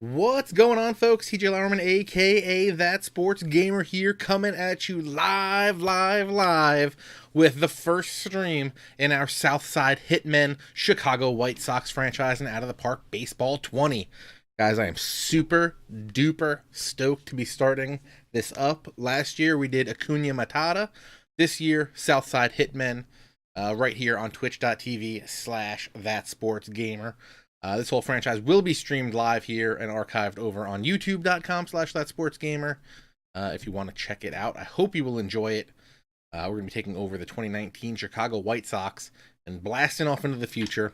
What's going on, folks? TJ Lauerman, aka That Sports Gamer, here, coming at you live with the first stream in our Side Hitmen Chicago White Sox franchise and Out of the Park Baseball 20. Guys, I am super duper stoked to be starting this up. Last year we did Acuña Matata. This year, Southside Hitmen, right here on twitch.tv/thatsportsgamer. This whole franchise will be streamed live here and archived over on youtube.com/thatsportsgamer. If you want to check it out, I hope you will enjoy it. We're going to be taking over the 2019 Chicago White Sox and blasting off into the future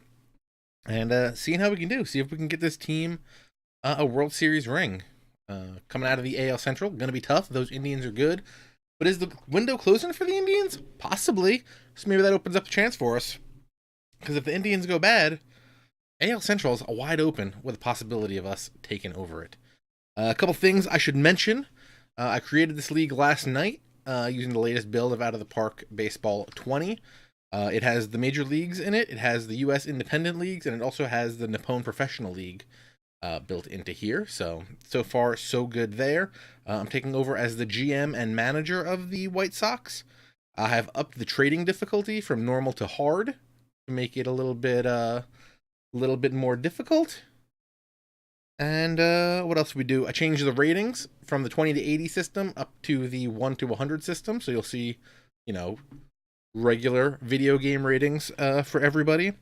and seeing how we can do. See if we can get this team a World Series ring. Coming out of the AL Central, going to be tough. Those Indians are good. But is the window closing for the Indians? Possibly. So maybe that opens up a chance for us. Because if the Indians go bad, AL Central is wide open with the possibility of us taking over it. A couple things I should mention. I created this league last night using the latest build of Out of the Park Baseball 20. It has the major leagues in it. It has the U.S. independent leagues, and it also has the Nippon Professional League built into here. So far, so good there. I'm taking over as the GM and manager of the White Sox. I have upped the trading difficulty from normal to hard to make it a little bit more difficult. And what else do we do? I changed the ratings from the 20 to 80 system up to the 1 to 100 system. So you'll see, regular video game ratings for everybody.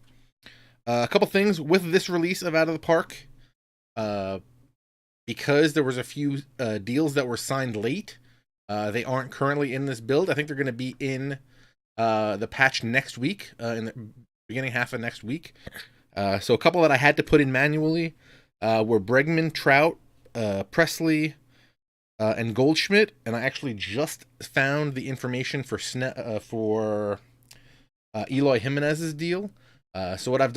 A couple things with this release of Out of the Park. Because there was a few deals that were signed late, they aren't currently in this build. I think they're going to be in the patch next week, in the beginning half of next week. So a couple that I had to put in manually were Bregman, Trout, Presley, and Goldschmidt, and I actually just found the information for Eloy Jimenez's deal. So what I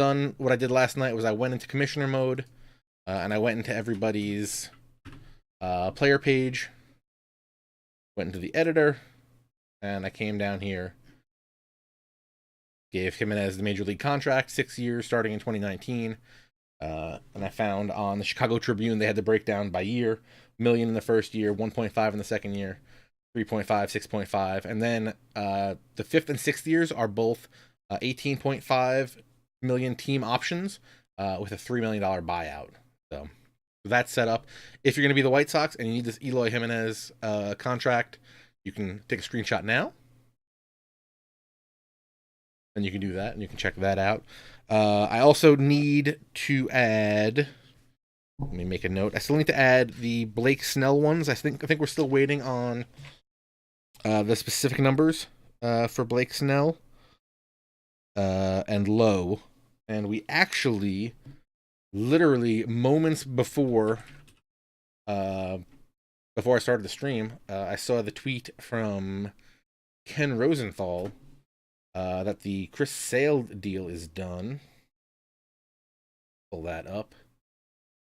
did last night was I went into commissioner mode, and I went into everybody's player page, went into the editor, and I came down here. Gave Jimenez the major league contract, 6 years, starting in 2019. And I found on the Chicago Tribune they had the breakdown by year: $1 million in the first year, 1.5 in the second year, 3.5, 6.5, and then the fifth and sixth years are both 18.5 million team options with a $3 million buyout. So that's set up. If you're going to be the White Sox and you need this Eloy Jimenez contract, you can take a screenshot now. And you can do that, and you can check that out. I also need to add. Let me make a note. I still need to add the Blake Snell ones. I think we're still waiting on the specific numbers for Blake Snell and Lowe. And we actually, literally moments before I started the stream, I saw the tweet from Ken Rosenthal. That the Chris Sale deal is done. Pull that up.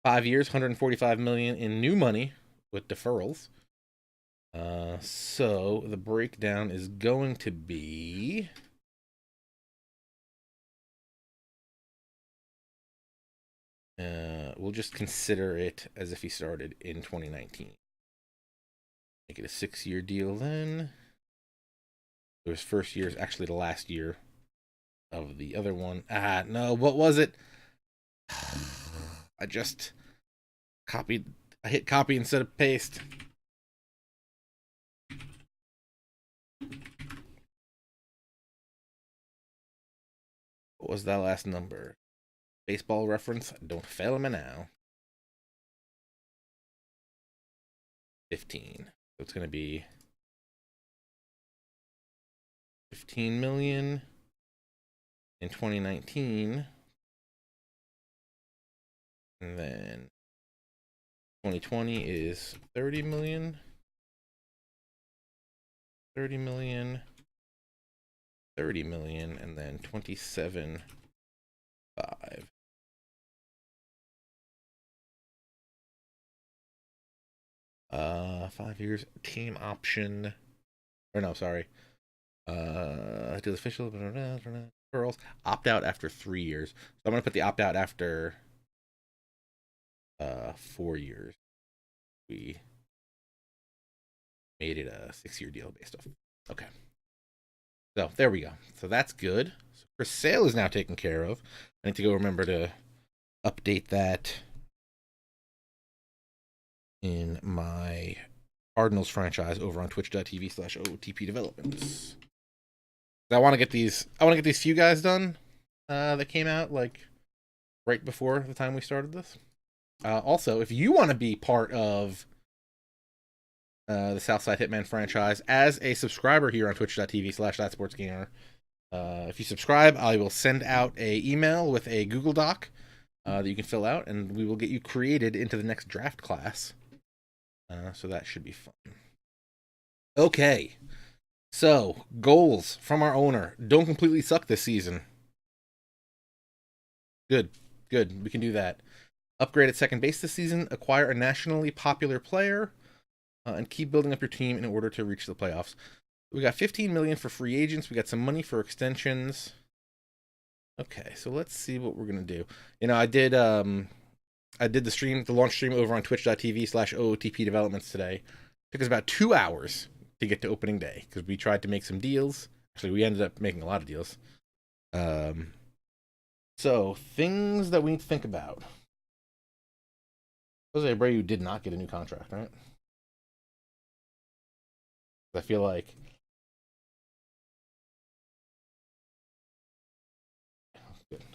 5 years, $145 million in new money with deferrals. So the breakdown is going to be we'll just consider it as if he started in 2019. Make it a 6-year deal then. His first year is actually the last year of the other one. No, what was it? I just copied. I hit copy instead of paste. What was that last number? Baseball reference. Don't fail me now. 15. So it's going to be 15 million in 2019, and then 2020 is 30 million, 30 million, 30 million, and then 27.5. 5 years team option, or no, sorry. To the official girls opt out after 3 years. So I'm gonna put the opt out after 4 years. We made it a 6-year deal based off. Okay. So there we go. So that's good. So Chris Sale is now taken care of. I need to go remember to update that in my Cardinals franchise over on twitch.tv/OOTP developments. I want to get these few guys done that came out like right before the time we started this. Also, if you want to be part of the Side Hitmen franchise as a subscriber here on twitch.tv/thatsportsgamer, if you subscribe, I will send out a email with a Google Doc that you can fill out, and we will get you created into the next draft class. So that should be fun. Okay. So, goals from our owner. Don't completely suck this season. Good. Good. We can do that. Upgrade at second base this season. Acquire a nationally popular player. And keep building up your team in order to reach the playoffs. We got $15 million for free agents. We got some money for extensions. Okay, so let's see what we're gonna do. You know, I did the launch stream over on twitch.tv/OOTP developments today. It took us about 2 hours to get to opening day because we tried to make some deals. Actually, we ended up making a lot of deals. So things that we need to think about. Jose Abreu did not get a new contract, right? I feel like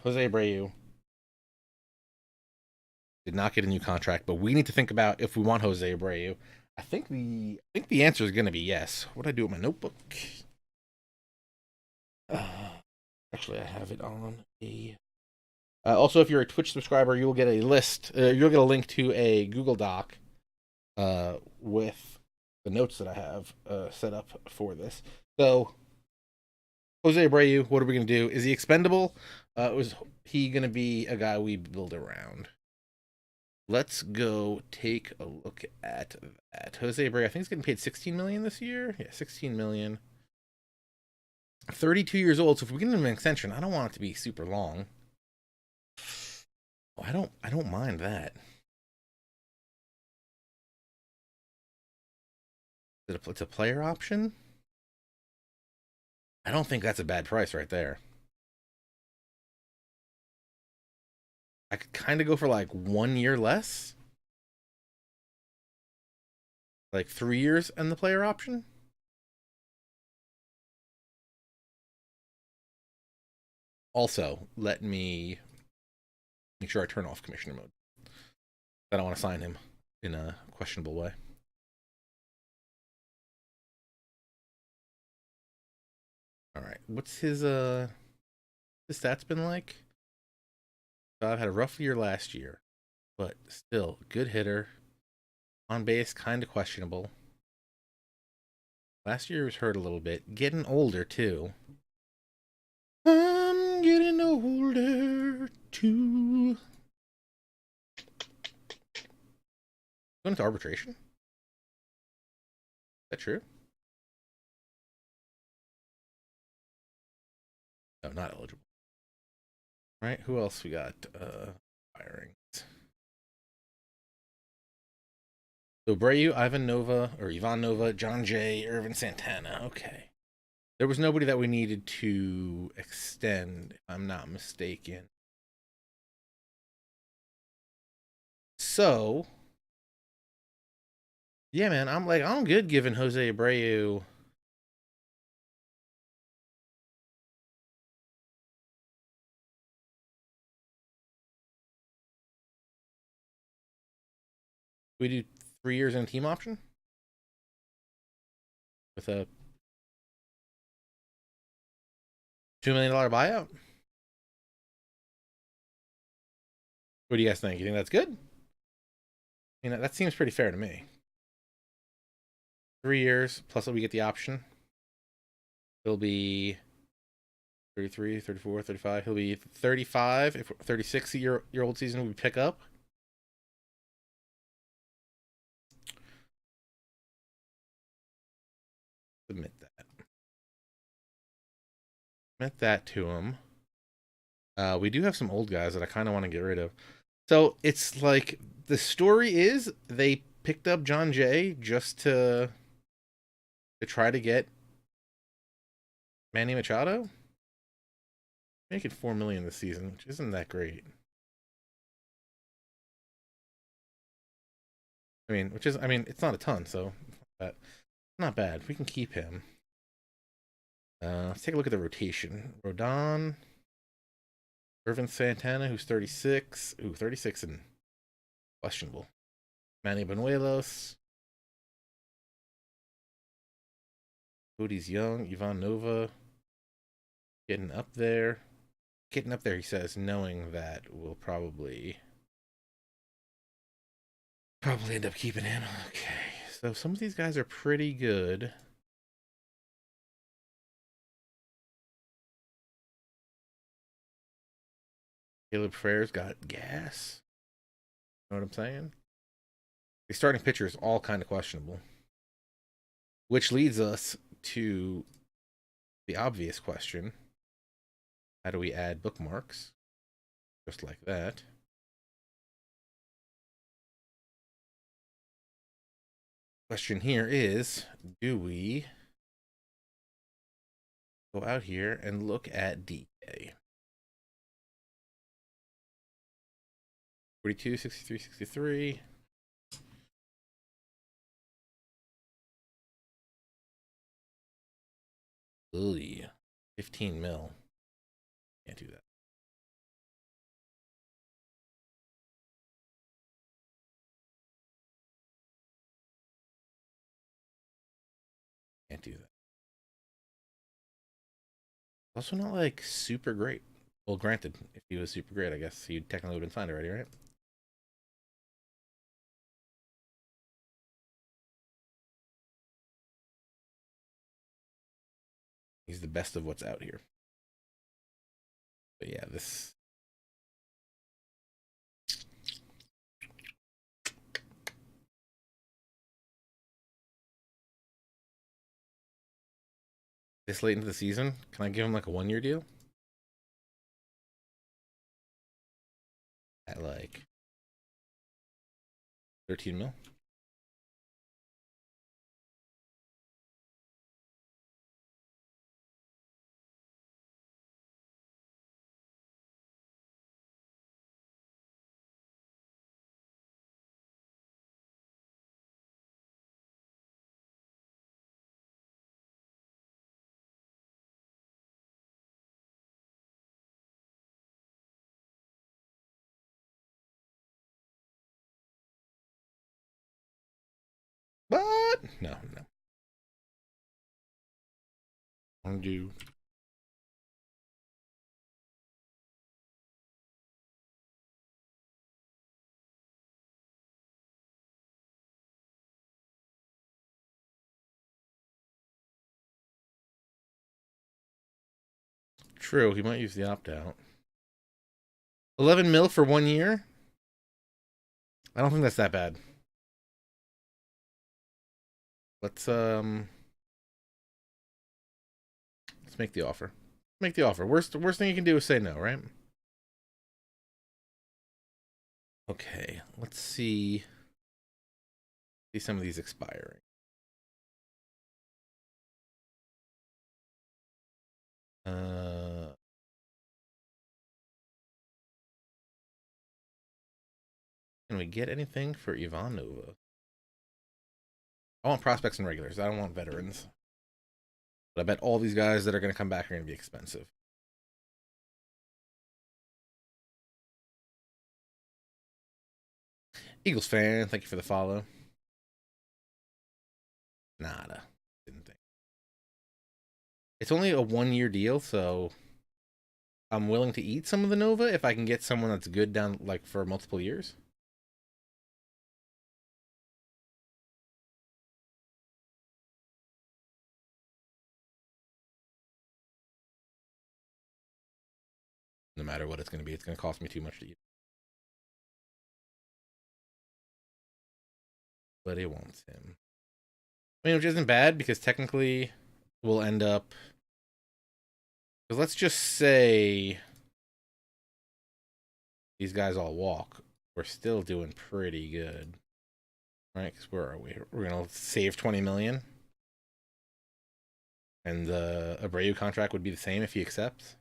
Jose Abreu did not get a new contract, but we need to think about if we want Jose Abreu. I think the answer is going to be yes. What do I do with my notebook? Actually, I have it on a. Also, if you're a Twitch subscriber, you will get a list. You'll get a link to a Google Doc with the notes that I have set up for this. So, Jose Abreu, what are we going to do? Is he expendable? Was he going to be a guy we build around? Let's go take a look at that. Jose Abreu, I think he's getting paid $16 million this year. Yeah, $16 million. 32 years old. So if we get him an extension, I don't want it to be super long. Oh, I don't mind that. It's a player option. I don't think that's a bad price right there. I could kind of go for like 1 year less. Like 3 years and the player option. Also, let me make sure I turn off commissioner mode. I don't want to sign him in a questionable way. All right, what's his stats been like? I've had a rough year last year, but still good hitter. On base, kind of questionable. Last year was hurt a little bit. Getting older too. I'm getting older too. Going to arbitration? Is that true? No, not eligible. All right, who else we got? Firings. So Abreu, Ivan Nova, or Ivan Nova, John Jay, Irvin Santana. Okay. There was nobody that we needed to extend, if I'm not mistaken. So, yeah, man, I'm good giving Jose Abreu. We do 3 years in a team option with a $2 million buyout. What do you guys think? You think that's good? You know, that seems pretty fair to me. 3 years plus we get the option. He'll be 33, 34, 35. He'll be 35 if 36-year-old season we pick up. Submit that. Submit that to him. We do have some old guys that I kind of want to get rid of. So it's like the story is they picked up John Jay just to try to get Manny Machado, making $4 million this season, which isn't that great. It's not a ton, so but not bad. We can keep him. Let's take a look at the rotation. Rodon, Irvin Santana, who's 36. Ooh, 36 and questionable. Manny Benuelos. Cody's young. Ivan Nova. Getting up there. Getting up there, he says, knowing that we'll probably end up keeping him. Okay. So some of these guys are pretty good. Caleb Frere's got gas. You know what I'm saying? The starting pitcher is all kind of questionable. Which leads us to the obvious question. How do we add bookmarks? Just like that. Question here is, do we go out here and look at DK? 42, 63, 63. Ooh, 15 mil. Can't do that. Can't do that. Also not like super great. Well, granted, if he was super great, I guess he technically would have been signed already, right? He's the best of what's out here. But yeah, this late into the season, can I give him like a 1-year deal? At like 13 mil? But no. Undo. True, he might use the opt out. 11 mil for 1 year? I don't think that's that bad. Let's make the offer. Make the offer. Worst thing you can do is say no, right? Okay, let's see some of these expiring. Can we get anything for Ivan Nova? I want prospects and regulars. I don't want veterans. But I bet all these guys that are going to come back are going to be expensive. Eagles fan, thank you for the follow. Nada. Didn't think. It's only a 1-year deal, so I'm willing to eat some of the Nova if I can get someone that's good down like for multiple years. No matter what it's going to be, it's going to cost me too much to eat. But it wants him. I mean, which isn't bad because technically we'll end up. Because let's just say these guys all walk. we're still doing pretty good, right? Because where are we? We're gonna save 20 million, and the Abreu contract would be the same if he accepts.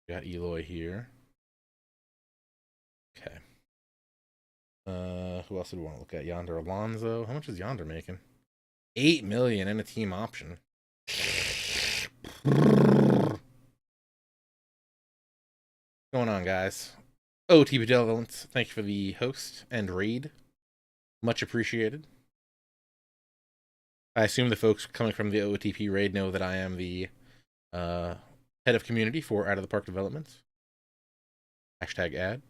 We got Eloy here. Okay. Who else did we want to look at? Yonder Alonso. How much is Yonder making? 8 million and a team option. What's going on, guys? OOTP Developments, thank you for the host and raid. Much appreciated. I assume the folks coming from the OOTP raid know that I am the head of community for Out of the Park Developments. Hashtag ad.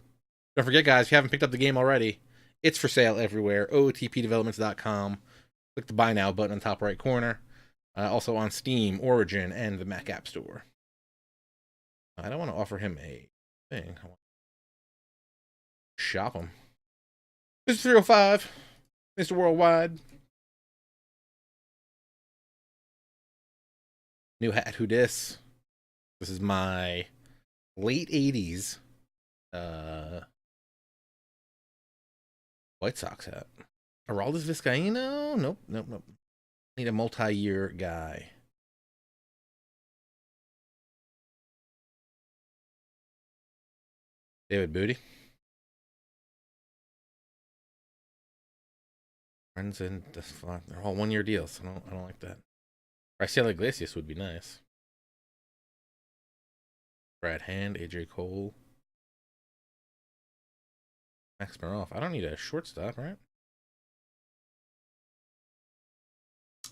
Don't forget, guys, if you haven't picked up the game already, it's for sale everywhere. OOTPdevelopments.com. Click the buy now button on the top right corner. Also on Steam, Origin, and the Mac App Store. I don't want to offer him a thing. I want to shop him. Mr. 305, Mr. Worldwide. New hat, who dis? This is my late 80s White Sox hat. Araldus Vizcaíno? Nope. Need a multi-year guy. David Booty. Friends and they're all 1 year deals. I don't like that. Raisel Iglesias would be nice. Brad Hand, AJ Cole. Max Maroff. I don't need a shortstop, right?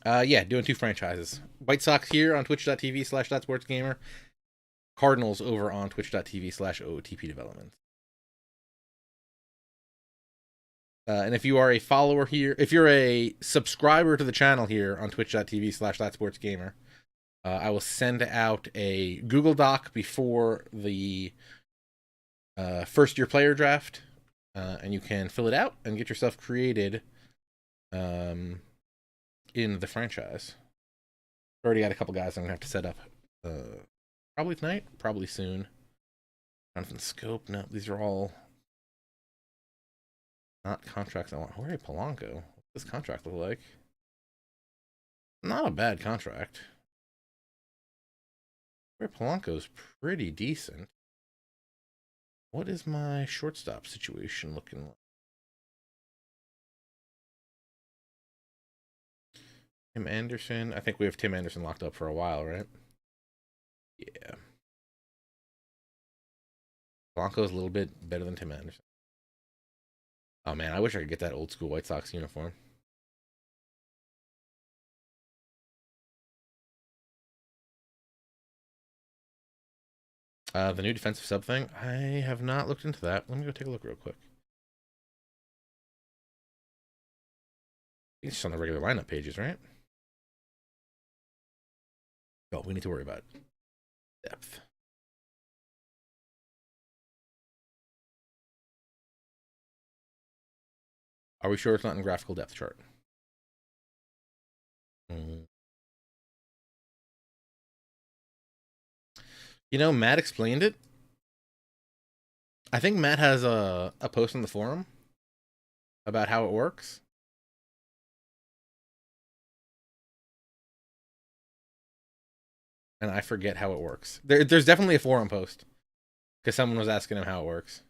Yeah, doing 2 franchises. White Sox here on twitch.tv/thatsportsgamer. Cardinals over on twitch.tv/OOTP Developments. And if you are a follower here, if you're a subscriber to the channel here on twitch.tv/thatsportsgamer, I will send out a Google Doc before the first year player draft, and you can fill it out and get yourself created in the franchise. Already got a couple guys I'm gonna have to set up. Probably tonight, probably soon. Jonathan Scope. No, these are all not contracts I want. Jorge Polanco. What's this contract look like? Not a bad contract. Jorge Polanco's pretty decent. What is my shortstop situation looking like? Tim Anderson. I think we have Tim Anderson locked up for a while, right? Yeah. Polanco's a little bit better than Tim Anderson. Oh man, I wish I could get that old school White Sox uniform. The new defensive sub thing, I have not looked into that. Let me go take a look real quick. It's just on the regular lineup pages, right? Oh, we need to worry about depth. Are we sure it's not in graphical depth chart? You know, Matt explained it. I think Matt has a post on the forum about how it works. And I forget how it works. There's definitely a forum post because someone was asking him how it works.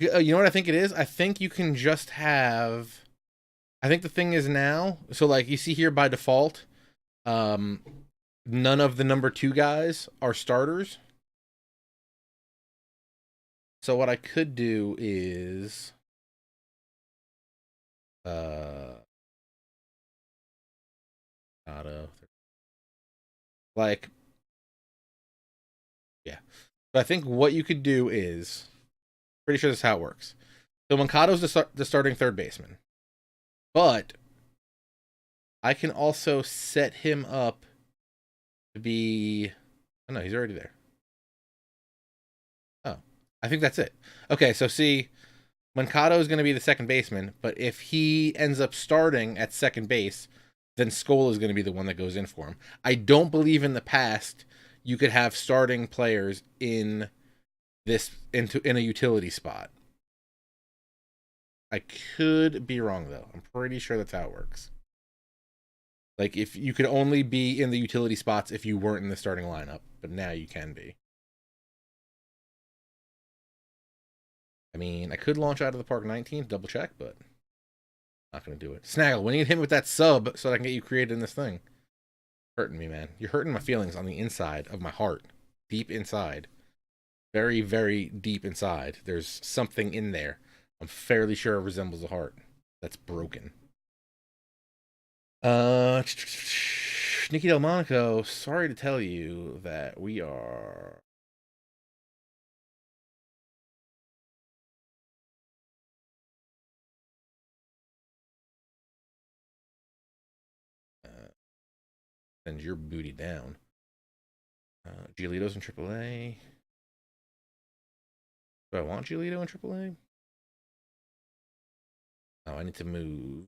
You know what I think it is? I think you can just have. I think the thing is now. So like you see here by default, none of the number 2 guys are starters. So what I could do is, like, yeah. But I think what you could do is, pretty sure this is how it works. So Mankado's the starting third baseman, but I can also set him up to be. Oh no, he's already there. I think that's it. Okay, so see, Mankato is going to be the second baseman, but if he ends up starting at second base, then Skoll is going to be the one that goes in for him. I don't believe in the past you could have starting players in a utility spot. I could be wrong though. I'm pretty sure that's how it works. Like if you could only be in the utility spots if you weren't in the starting lineup, but now you can be. I mean, I could launch out of the park 19 to double check, but not going to do it. Snaggle, we need him with that sub so that I can get you created in this thing. Hurting me, man. You're hurting my feelings on the inside of my heart. Deep inside. Very, very deep inside. There's something in there. I'm fairly sure it resembles a heart that's broken. Nicky Delmonico, sorry to tell you that we are send your booty down. Giolito's in AAA. Do I want Giolito in AAA? Oh, I need to move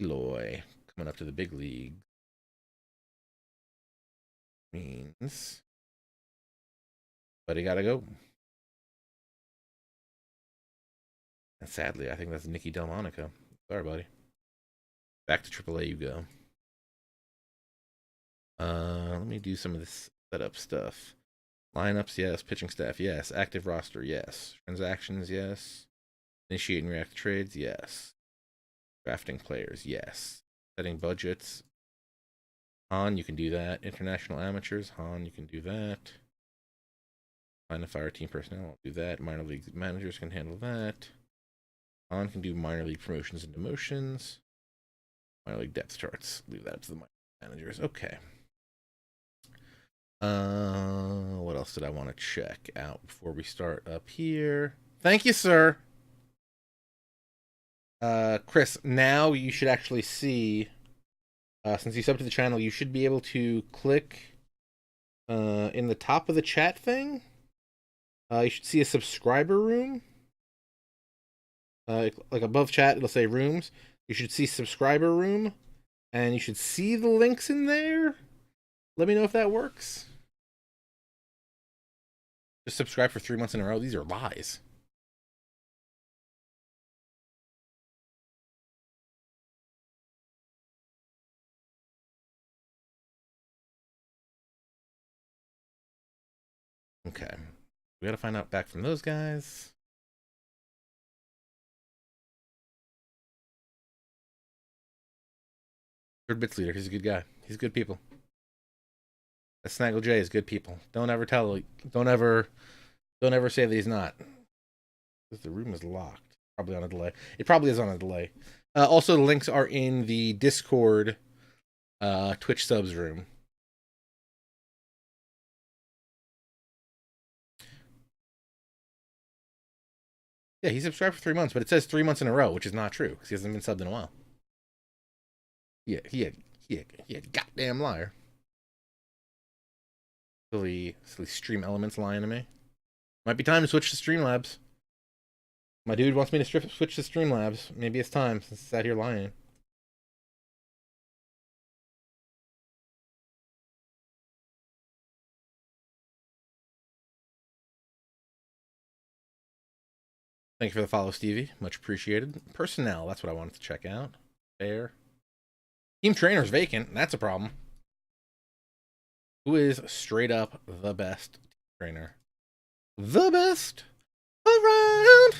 Eloy coming up to the big league. Means, but he gotta go. And sadly, I think that's Nicky Delmonico. Sorry, buddy. Back to AAA you go. Let me do some of this setup stuff. Lineups, yes. Pitching staff, yes. Active roster, yes. Transactions, yes. Initiate and react to trades, yes. Drafting players, yes. Setting budgets. Han, you can do that. International amateurs, Han, you can do that. Find and fire team personnel, I'll do that. Minor league managers can handle that. Han can do minor league promotions and demotions. Minor league depth charts, leave that to the minor managers. Okay. What else did I want to check out before we start up here? Thank you, sir. Chris, now you should actually see, since you subbed to the channel, you should be able to click in the top of the chat thing. You should see a subscriber room. Like above chat, it'll say rooms. You should see subscriber room, and you should see the links in there. Let me know if that works. Just subscribe for 3 months in a row. These are lies. Okay. We gotta find out back from those guys. Third bits leader. He's a good guy. He's good people. That Snaggle J is good people. Don't ever say that he's not. Because the room is locked. Probably on a delay. It probably is on a delay. Also, the links are in the Discord Twitch subs room. Yeah, he subscribed for 3 months, but it says 3 months in a row, which is not true because he hasn't been subbed in a while. Yeah, he a goddamn liar. Silly Stream Elements lying to me. Might be time to switch to Streamlabs. My dude wants me to switch to Streamlabs. Maybe it's time since he's out here lying. Thank you for the follow, Stevie. Much appreciated. Personnel, that's what I wanted to check out. Fair. Team trainer's vacant. That's a problem. Who is straight up the best trainer? The best around.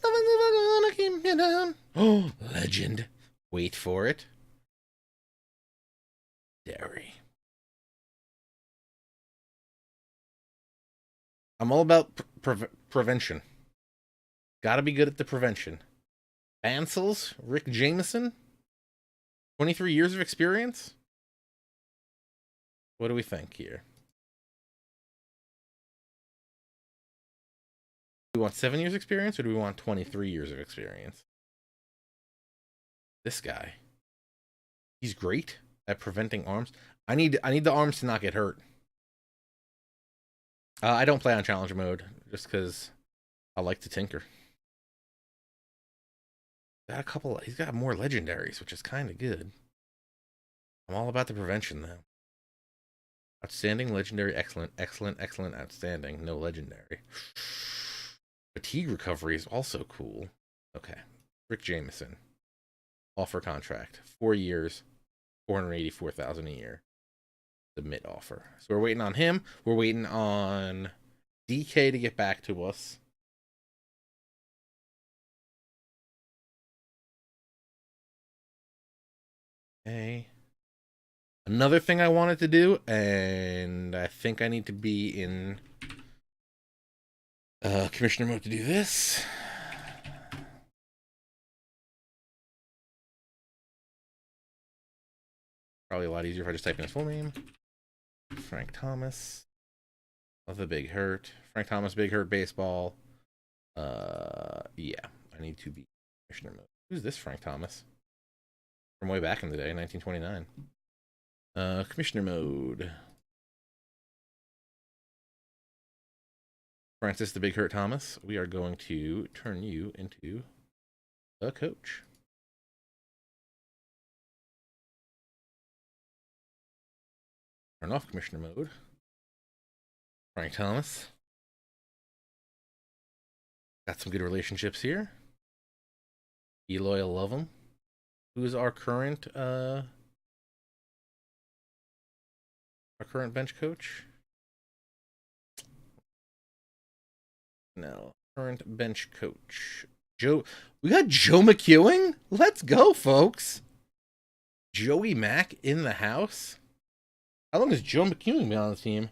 Nothing's ever gonna keep me down. Oh, legend. Wait for it. Derry. I'm all about prevention. Gotta be good at the prevention. Bansels, Rick Jameson, 23 years of experience. What do we think here? Do we want 7 years experience or do we want 23 years of experience? This guy. He's great at preventing arms. I need the arms to not get hurt. I don't play on Challenger mode just because I like to tinker. Got a couple. He's got more legendaries, which is kind of good. I'm all about the prevention though. Outstanding, legendary, excellent, excellent, excellent, outstanding. No legendary. Fatigue recovery is also cool. Okay. Rick Jameson. Offer contract. 4 years, 484,000 a year. Submit offer. So we're waiting on him. We're waiting on DK to get back to us. Okay. Another thing I wanted to do, and I think I need to be in commissioner mode to do this. Probably a lot easier if I just type in his full name. Frank Thomas. Of the Big Hurt. Frank Thomas, Big Hurt Baseball. Yeah. I need to be commissioner mode. Who's this Frank Thomas? From way back in the day, 1929. Commissioner mode. Francis the Big Hurt Thomas, we are going to turn you into a coach. Turn off commissioner mode. Frank Thomas. Got some good relationships here. Eloy, I love him. Who is our current bench coach? No, current bench coach. Joe. We got Joe McEwing? Let's go, folks. Joey Mack in the house? How long has Joe McEwing been on the team?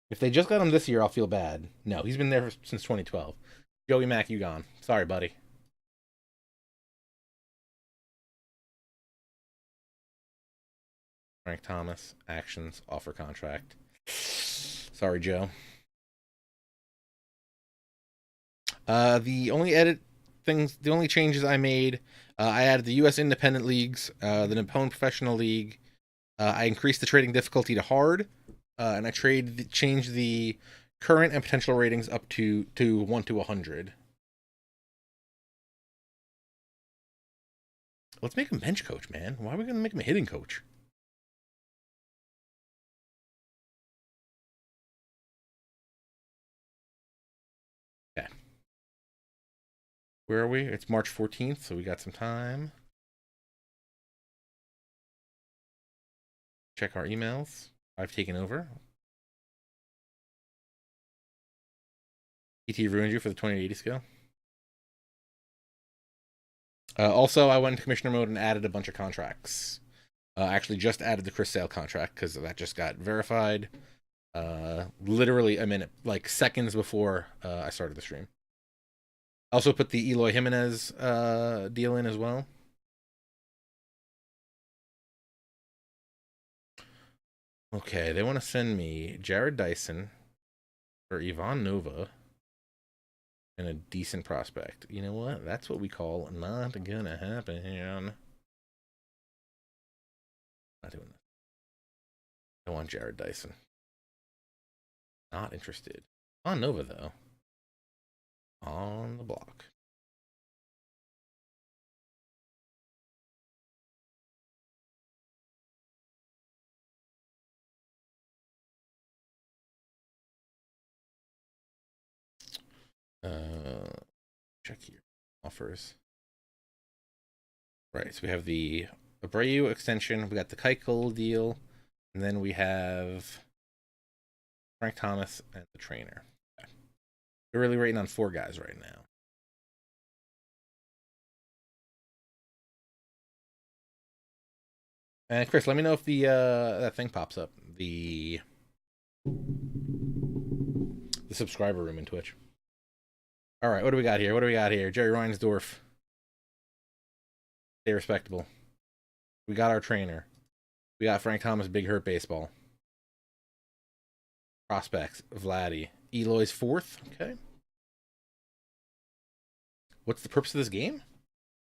If they just got him this year, I'll feel bad. No, he's been there since 2012. Joey Mack, you gone. Sorry, buddy. Frank Thomas, actions, offer contract. Sorry, Joe. The only changes I made, I added the U.S. Independent Leagues, the Nippon Professional League. I increased the trading difficulty to hard, and I changed the current and potential ratings up to 1 to 100. Let's make him bench coach, man. Why are we gonna make him a hitting coach? Okay. Where are we? It's March 14th, so we got some time. Check our emails. I've taken over. PT ruined you for the 2080 skill. Also, I went into commissioner mode and added a bunch of contracts. Actually, just added the Chris Sale contract because that just got verified. Literally a minute, like seconds before I started the stream. Also put the Eloy Jimenez deal in as well. Okay, they want to send me Jared Dyson or Ivan Nova and a decent prospect. You know what? That's what we call not gonna happen. Not doing this. I want Jared Dyson. Not interested. On Nova, though. On the block. Check here. Offers. Right, so we have the Abreu extension. We got the Keuchel deal. And then we have Frank Thomas and the trainer. Okay. We're really rating on 4 guys right now. And Chris, let me know if the that thing pops up. The subscriber room in Twitch. All right, what do we got here? Jerry Reinsdorf. Stay respectable. We got our trainer. We got Frank Thomas, Big Hurt Baseball. Prospects, Vladdy. Eloy's 4th. Okay. what's the purpose of this game?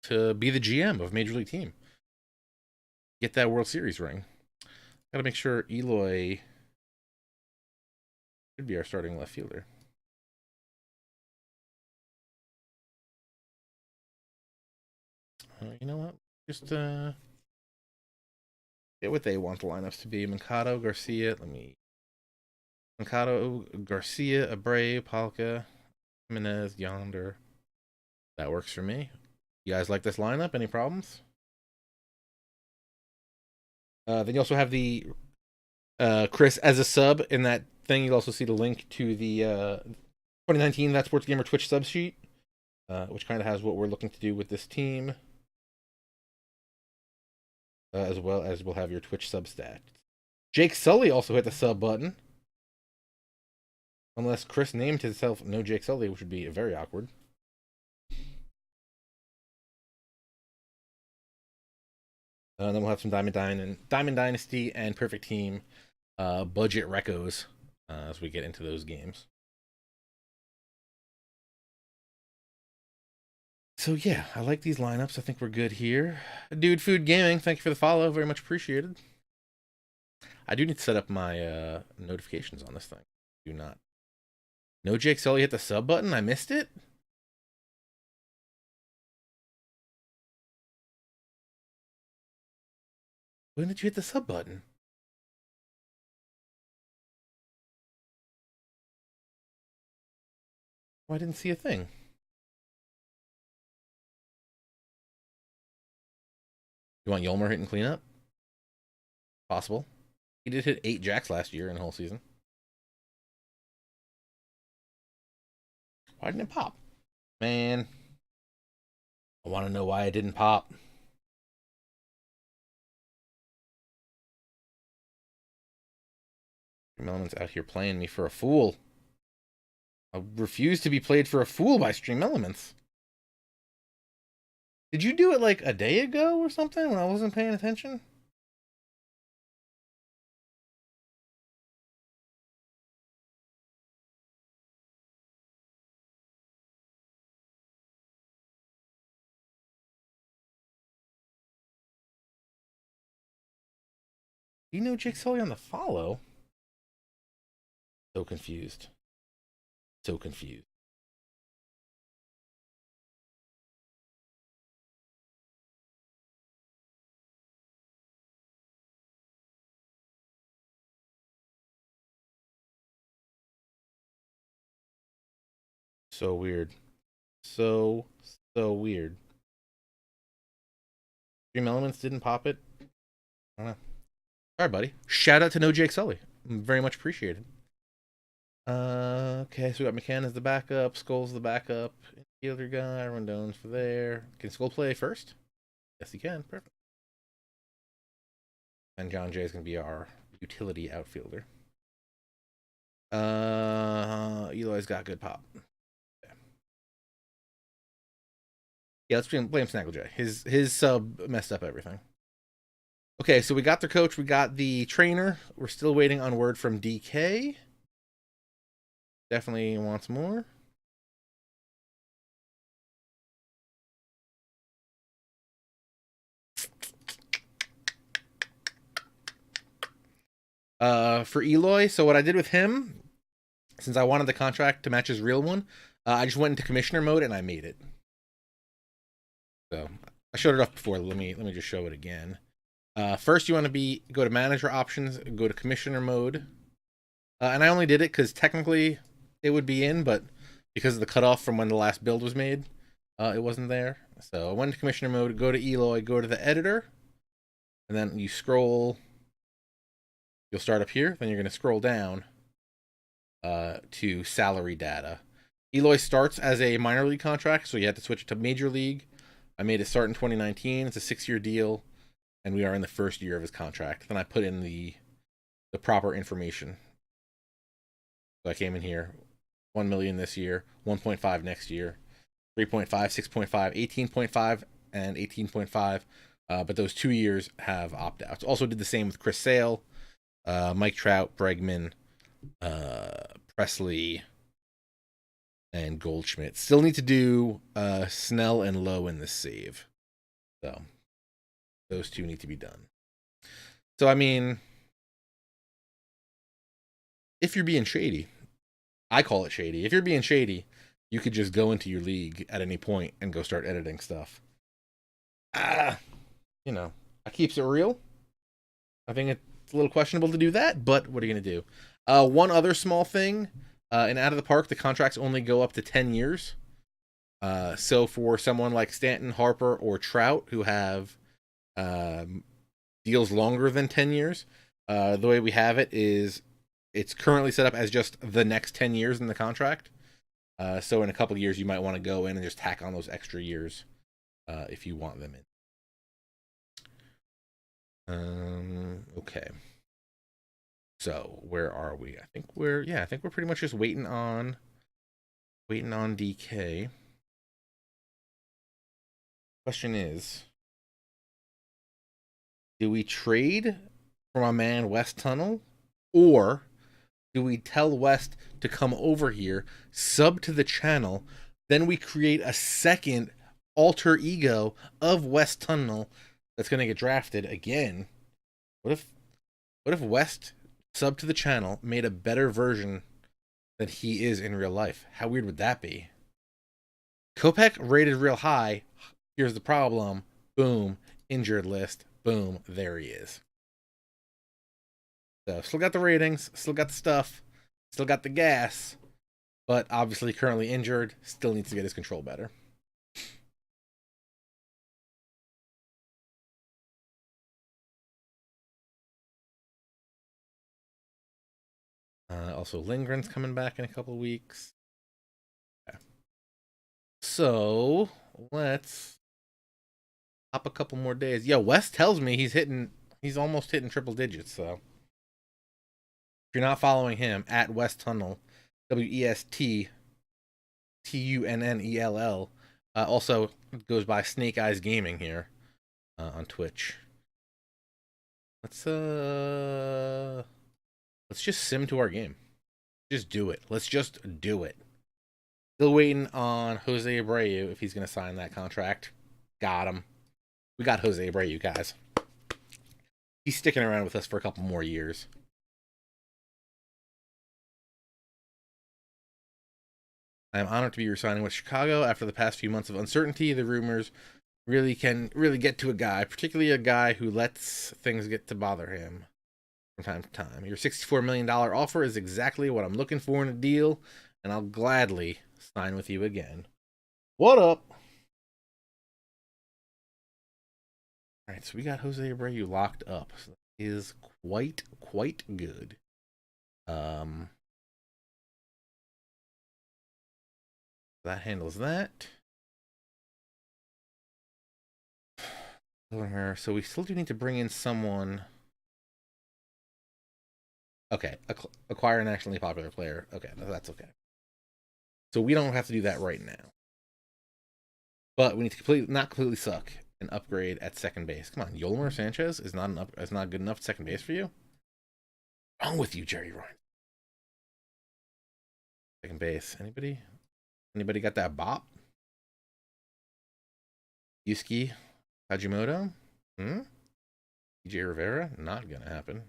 To be the GM of a Major League team. Get that World Series ring. Gotta make sure Eloy should be our starting left fielder. You know what? Just get what they want the lineups to be. Mercado, Garcia. Mercado, Garcia, Abreu, Palka, Jimenez, Yonder. That works for me. You guys like this lineup? Any problems? Then you also have the Chris as a sub in that thing. You'll also see the link to the 2019 That Sports Gamer Twitch sub sheet, which kind of has what we're looking to do with this team, as well as we'll have your Twitch sub stats. Jake Sully also hit the sub button. Unless Chris named himself No Jake Sully, which would be very awkward. Then we'll have some Diamond Dynasty and Perfect Team budget recos as we get into those games. So yeah, I like these lineups. I think we're good here. Dude Food Gaming, thank you for the follow. Very much appreciated. I do need to set up my notifications on this thing. Do not. No Jake Sully hit the sub button. I missed it. When did you hit the sub button? Oh, I didn't see a thing. You want Yolmer hitting cleanup? Possible. He did hit 8 jacks last year in the whole season. Why didn't it pop? Man. I want to know why it didn't pop. Element's out here playing me for a fool. I refuse to be played for a fool by Stream Elements. Did you do it like a day ago or something when I wasn't paying attention? You know Jake Sully on the follow? So confused. So confused. So weird. So weird. Dream Elements didn't pop it. I don't know. All right, buddy. Shout out to No Jake Sully. Very much appreciated. Okay, so we got McCann as the backup, Skull's the backup, fielder guy, Rondon's for there. Can Skull play first? Yes, he can. Perfect. And John Jay is going to be our utility outfielder. Eloy's got good pop. Yeah, let's blame Snaggle J. His sub messed up everything. Okay, so we got the coach, we got the trainer. We're still waiting on word from DK. Definitely wants more. For Eloy, so what I did with him, since I wanted the contract to match his real one, I just went into commissioner mode and I made it. So I showed it off before. Let me just show it again. First, you want to go to manager options, go to commissioner mode, and I only did it because technically it would be in, but because of the cutoff from when the last build was made, it wasn't there. So I went to commissioner mode, go to Eloy, go to the editor, and then you scroll. You'll start up here, then you're going to scroll down to salary data. Eloy starts as a minor league contract, so you have to switch it to major league. I made it start in 2019. It's a 6-year deal, and we are in the first year of his contract. Then I put in the proper information. So I came in here, 1 million this year, 1.5 next year, 3.5, 6.5, 18.5, and 18.5. But those 2 years have opt-outs. Also did the same with Chris Sale, Mike Trout, Bregman, Presley, and Goldschmidt. Still need to do Snell and Lowe in the save. So those two need to be done. So, I mean, if you're being shady, I call it shady. If you're being shady, you could just go into your league at any point and go start editing stuff. You know, that keeps it real. I think it's a little questionable to do that, but what are you going to do? One other small thing, in Out of the Park, the contracts only go up to 10 years. So for someone like Stanton, Harper, or Trout, who have deals longer than 10 years, the way we have it is it's currently set up as just the next 10 years in the contract. So in a couple of years, you might want to go in and just tack on those extra years if you want them in. Okay. So where are we? I think we're pretty much just waiting on DK. Question is, do we trade for my man West Tunnel, or do we tell West to come over here, sub to the channel, then we create a second alter ego of West Tunnel that's going to get drafted again? What if West sub to the channel made a better version than he is in real life? How weird would that be? Kopech rated real high. Here's the problem. Boom. Injured list. Boom. There he is. So still got the ratings, still got the stuff, still got the gas, but obviously currently injured, still needs to get his control better. Also, Lindgren's coming back in a couple weeks. Okay. So let's hop a couple more days. Yo, West tells me he's almost hitting triple digits. So if you're not following him, at West Tunnel, WESTTUNNELL, also goes by Snake Eyes Gaming here on Twitch. Let's just sim to our game. Just do it. Let's just do it. Still waiting on Jose Abreu if he's going to sign that contract. Got him. We got Jose Abreu, guys. He's sticking around with us for a couple more years. I am honored to be resigning with Chicago after the past few months of uncertainty. The rumors can get to a guy, particularly a guy who lets things get to bother him from time to time. Your $64 million offer is exactly what I'm looking for in a deal, and I'll gladly sign with you again. What up? All right, so we got Jose Abreu locked up. So that is quite good. That handles that. So we still do need to bring in someone. Okay, acquire a nationally popular player. Okay, that's okay. So we don't have to do that right now. But we need to not completely suck and upgrade at second base. Come on, Yolmer Sanchez is not good enough at second base for you? What's wrong with you, Jerry Ryan? Second base. Anybody got that bop? Yusuke Hajimoto? DJ Rivera? Not gonna happen.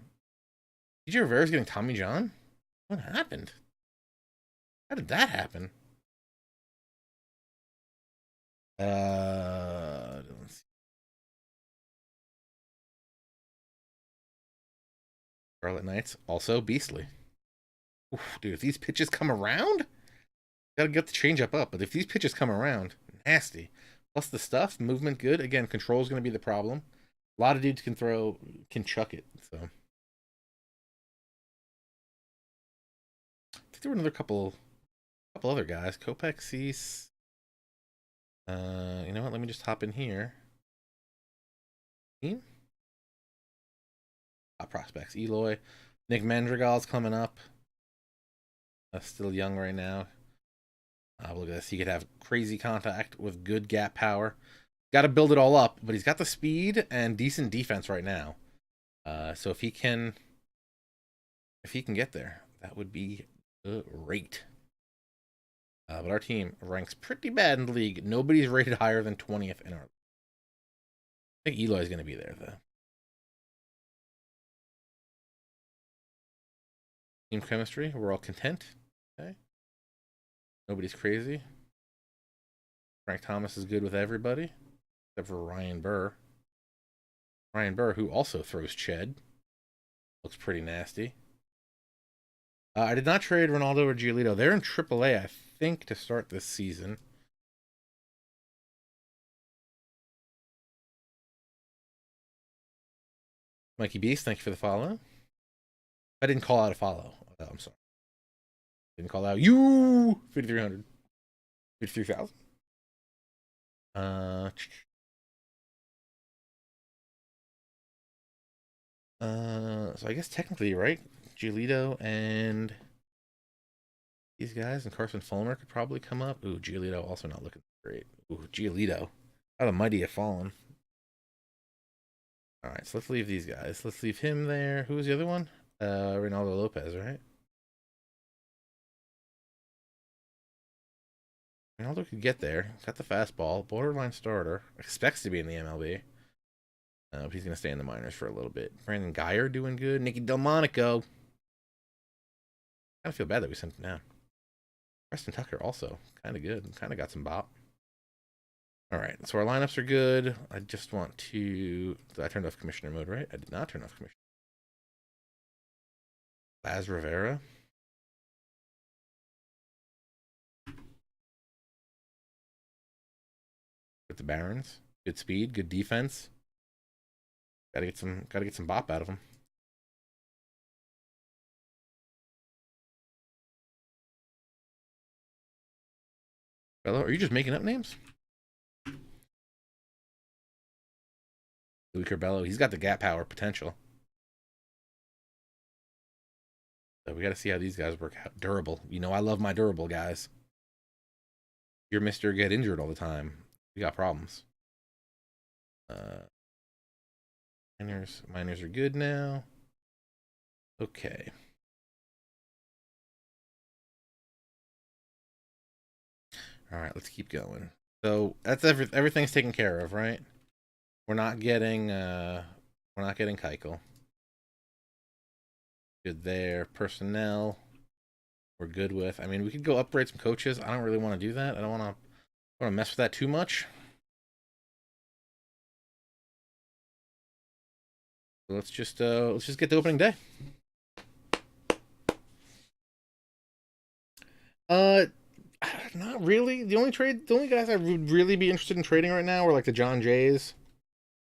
DJ Rivera's getting Tommy John? What happened? How did that happen? Let's see. Charlotte Knights, also beastly. Oof, dude, if these pitches come around, gotta get the changeup up. But if these pitches come around, nasty. Plus the stuff, movement good. Again, control is gonna be the problem. A lot of dudes can chuck it. So I think there were another couple other guys. Kopech, Cease. You know what? Let me just hop in here. Team? Top prospects. Eloy. Nick Madrigal's coming up. Still young right now. Look at this. He could have crazy contact with good gap power. Got to build it all up, but he's got the speed and decent defense right now. So if he can get there, that would be great. But our team ranks pretty bad in the league. Nobody's rated higher than 20th in our league. I think Eloy's going to be there, though. Team chemistry, we're all content. Okay. Nobody's crazy. Frank Thomas is good with everybody, except for Ryan Burr. Ryan Burr, who also throws Ched. Looks pretty nasty. I did not trade Ronaldo or Giolito. They're in AAA, I think, to start this season. Mikey Beast, thank you for the follow. I didn't call out a follow. Oh, I'm sorry. Didn't call out you. 5,300. 53,000. So I guess technically, right? Giolito and these guys and Carson Fulmer could probably come up. Ooh, Giolito also not looking great. Ooh, Giolito. How the mighty have fallen. All right, so let's leave these guys. Let's leave him there. Who was the other one? Reynaldo Lopez, right? Ronaldo could get there. Got the fastball. Borderline starter. Expects to be in the MLB. He's going to stay in the minors for a little bit. Brandon Geyer doing good. Nicky Delmonico. Kind of feel bad that we sent him down. Preston Tucker also kind of good. Kind of got some bop. All right, so our lineups are good. I just want to... I turned off commissioner mode, right? I did not turn off commissioner. Laz Rivera. With the Barons. Good speed, good defense. Gotta get some bop out of him. Bello, are you just making up names? Louis Corbello, he's got the gap power potential. So we got to see how these guys work out. Durable. You know, I love my durable guys. You're Mr. Get injured all the time. We got problems. Miners are good now. Okay. All right, let's keep going. So that's everything's taken care of, right? We're not getting Keuchel. Good there. Personnel, we're good with. I mean, we could go upgrade some coaches. I don't really want to do that. I don't want to mess with that too much. So let's just get to opening day. Not really. The only guys I would really be interested in trading right now are like the John Jays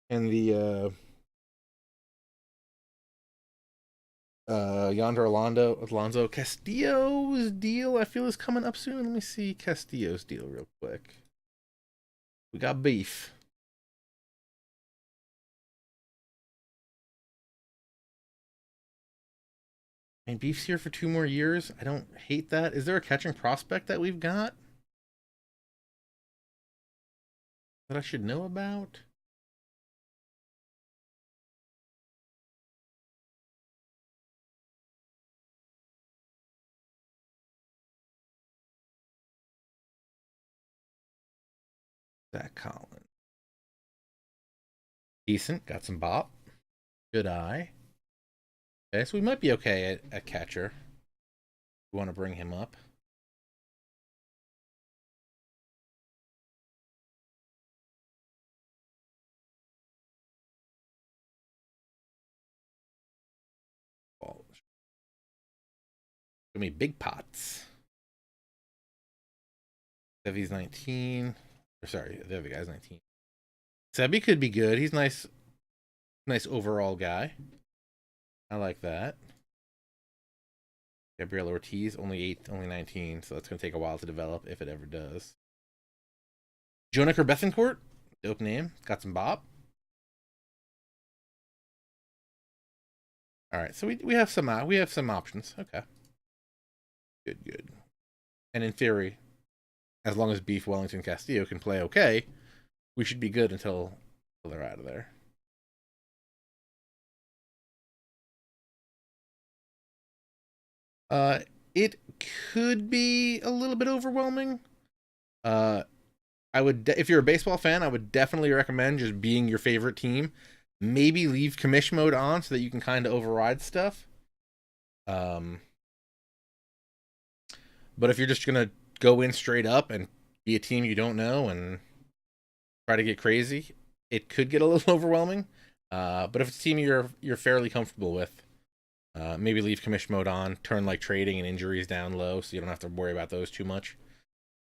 and the Yonder Alonso Castillo's deal. I feel is coming up soon. Let me see Castillo's deal real quick. We got beef. And beef's here for 2 more years. I don't hate that. Is there a catching prospect that we've got that I should know about? Zach Collins. Decent. Got some bop. Good eye. Okay, so we might be okay at catcher. We want to bring him up. Give me big pots. Sevy's 19. Or sorry, the other guy's 19. Sevy could be good. He's nice overall guy. I like that. Gabriel Ortiz, only 19, so that's gonna take a while to develop if it ever does. Joniker Bethencourt, dope name. Got some bop. All right, so we have some options. Okay. Good. And in theory, as long as Beef Wellington Castillo can play okay, we should be good until they're out of there. It could be a little bit overwhelming. Uh, I would, if you're a baseball fan, I would definitely recommend just being your favorite team. Maybe leave commish mode on so that you can kind of override stuff. Um, but if you're just gonna go in straight up and be a team you don't know and try to get crazy, it could get a little overwhelming. But if it's a team you're fairly comfortable with, maybe leave commish mode on, turn like trading and injuries down low, so you don't have to worry about those too much.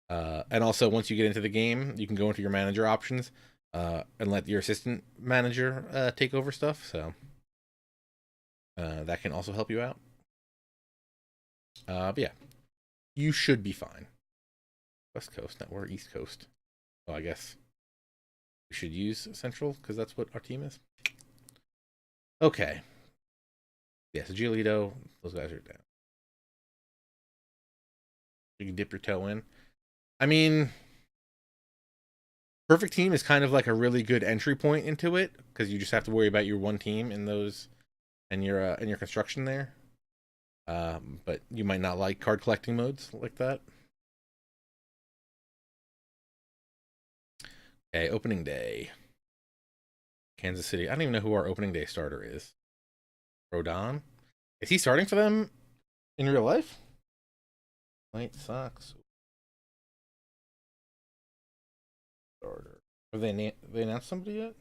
And also, once you get into the game, you can go into your manager options and let your assistant manager take over stuff. So that can also help you out. But yeah, you should be fine. West Coast, not we're East Coast. Well, I guess we should use Central because that's what our team is. Okay. Yeah, so Giolito, those guys are down. You can dip your toe in. I mean, perfect team is kind of like a really good entry point into it because you just have to worry about your one team in those and your construction there. But you might not like card collecting modes like that. Okay, opening day. Kansas City. I don't even know who our opening day starter is. Rodon. Is he starting for them in real life? White Sox starter. Have they announced somebody yet?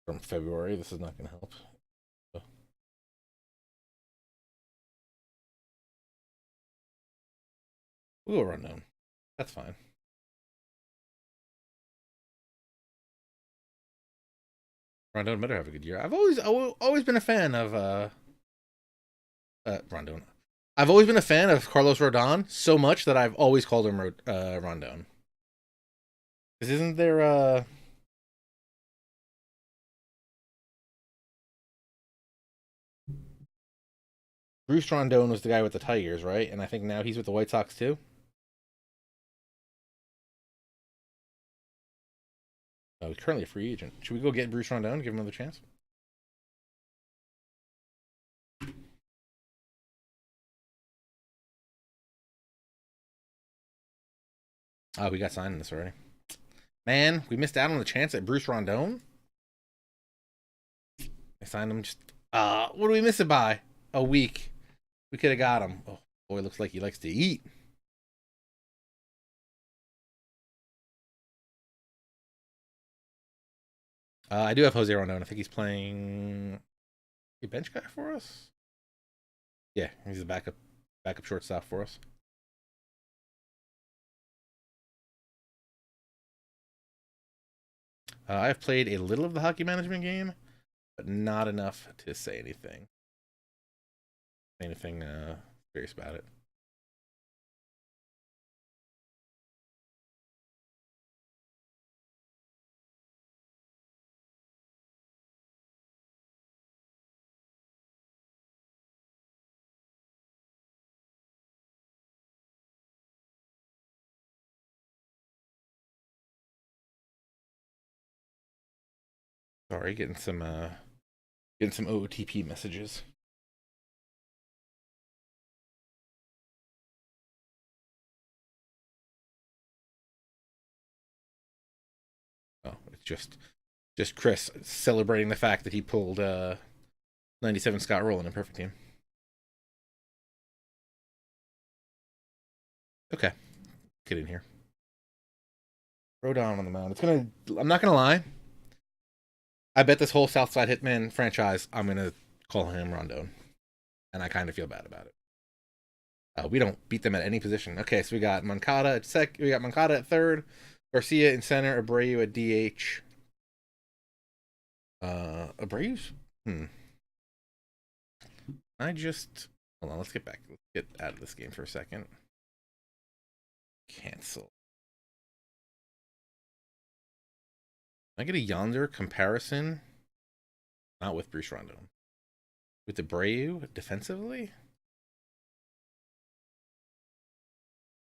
From February. This is not going to help. We'll go rundown. That's fine. Rondon better have a good year. I've always been a fan of Rondon. I've always been a fan of Carlos Rodon so much that I've always called him Rondon. This isn't there Bruce Rondon was the guy with the Tigers, right? And I think now he's with the White Sox too. Oh, he's currently a free agent. Should we go get Bruce Rondon? Give him another chance. Oh, we got signed in this already. Man, we missed out on the chance at Bruce Rondon. They signed him just. What do we miss it by? A week. We could have got him. Oh boy, looks like he likes to eat. I do have Jose Rondon. I think he's playing a bench guy for us. Yeah, he's a backup shortstop for us. I've played a little of the hockey management game, but not enough to say anything serious about it. Sorry, getting some OOTP messages. Oh, it's just Chris celebrating the fact that he pulled 97 Scott Rowland in perfect team. Okay, get in here. Rodon on the mound. It's gonna. I'm not gonna lie. I bet this whole Southside Hitman franchise, I'm gonna call him Rondon, and I kind of feel bad about it. We don't beat them at any position. Okay, so we got Moncada at We got Moncada at third, Garcia in center, Abreu at DH. Abreu's. I just hold on. Let's get back. Let's get out of this game for a second. Cancel. Can I get a Yonder comparison? Not with Bruce Rondon. With Abreu defensively?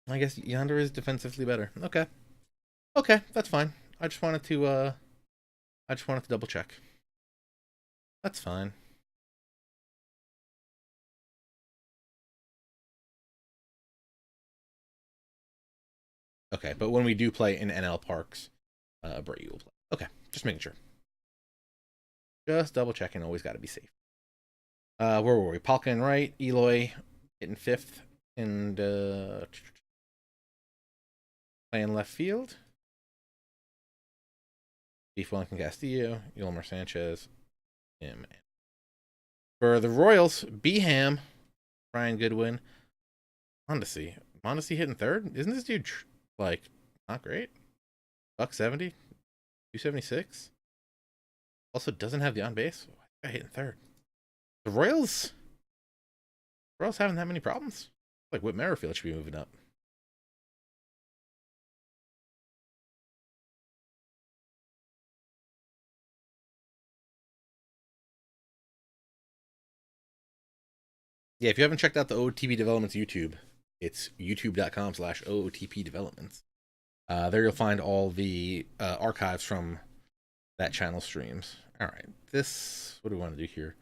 I guess Yonder is defensively better. Okay. Okay, that's fine. I just wanted to double check. That's fine. Okay, but when we do play in NL Parks, Brady will play. Okay, just making sure. Just double checking. Always got to be safe. Where were we? Palka in right, Eloy hitting fifth, and playing left field. Beef Wellington Castillo, Yolmer Sanchez, him. For the Royals, Beham, Brian Goodwin, Mondesi. Mondesi hitting third? Isn't this dude like not great? $170, 276. Also doesn't have the on base. Why hitting third? The Royals having that many problems. Like Whit Merrifield should be moving up. Yeah, if you haven't checked out the OOTP Developments YouTube, it's youtube.com/OOTP Developments. There you'll find all the archives from that channel streams. All right, what do we want to do here?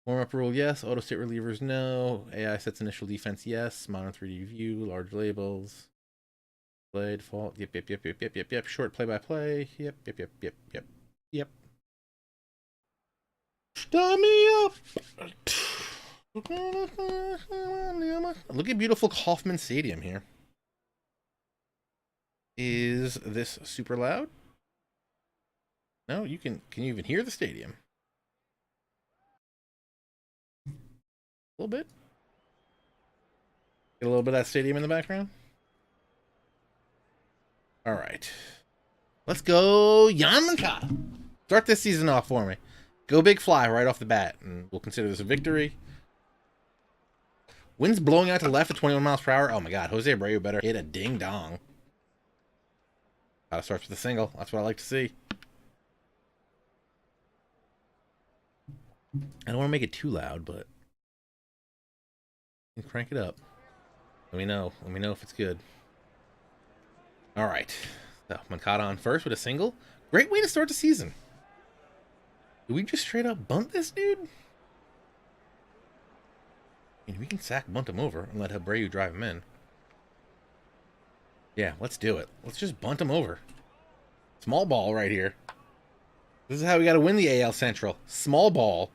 Warm-up rule, yes. Auto-state relievers, no. AI sets initial defense, yes. Modern 3D view, large labels. Play default, yep. Short play-by-play, yep. Stop me up! Look at beautiful Kauffman Stadium here. Is this super loud? No, can you even hear the stadium? A little bit. Get a little bit of that stadium in the background. All right. Let's go, Yoan Moncada. Start this season off for me. Go big fly right off the bat, and we'll consider this a victory. Wind's blowing out to left at 21 miles per hour. Oh my god, Jose Abreu better hit a ding dong. Gotta start with a single. That's what I like to see. I don't want to make it too loud, but crank it up. Let me know. Let me know if it's good. All right. So Moncada on first with a single. Great way to start the season. Did we just straight up bunt this dude? I mean, we can sack bunt him over and let Abreu drive him in. Yeah, let's do it. Let's just bunt him over. Small ball right here. This is how we got to win the AL Central. Small ball.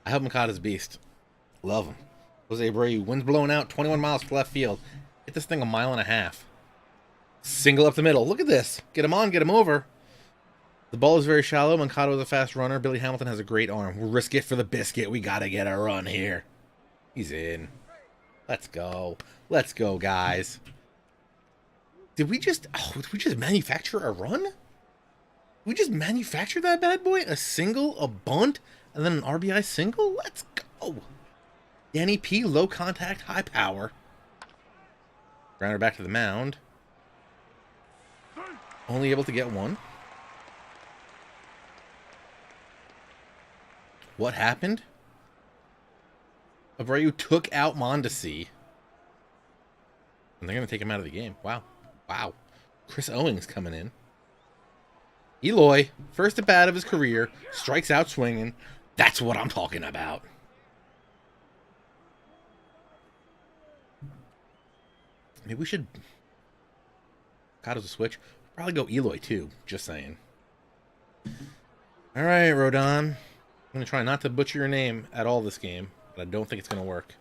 I hope Moncada's a beast. Love him. Jose Abreu, wind's blowing out, 21 miles to left field. Hit this thing a mile and a half. Single up the middle. Look at this. Get him on, get him over. The ball is very shallow. Moncada is a fast runner. Billy Hamilton has a great arm. We'll risk it for the biscuit. We got to get a run here. He's in. Let's go. Let's go, guys. Did we just manufacture a run? We just manufactured that bad boy? A single, a bunt, and then an RBI single? Let's go. Danny P, low contact, high power. Grounder back to the mound. Only able to get one. What happened? Abreu took out Mondesi. And they're going to take him out of the game. Wow. Wow. Chris Owings coming in. Eloy, first at bat of his career, strikes out swinging. That's what I'm talking about. Maybe we should... Caught as a switch. Probably go Eloy too. Just saying. All right, Rodon. I'm going to try not to butcher your name at all this game, but I don't think it's going to work.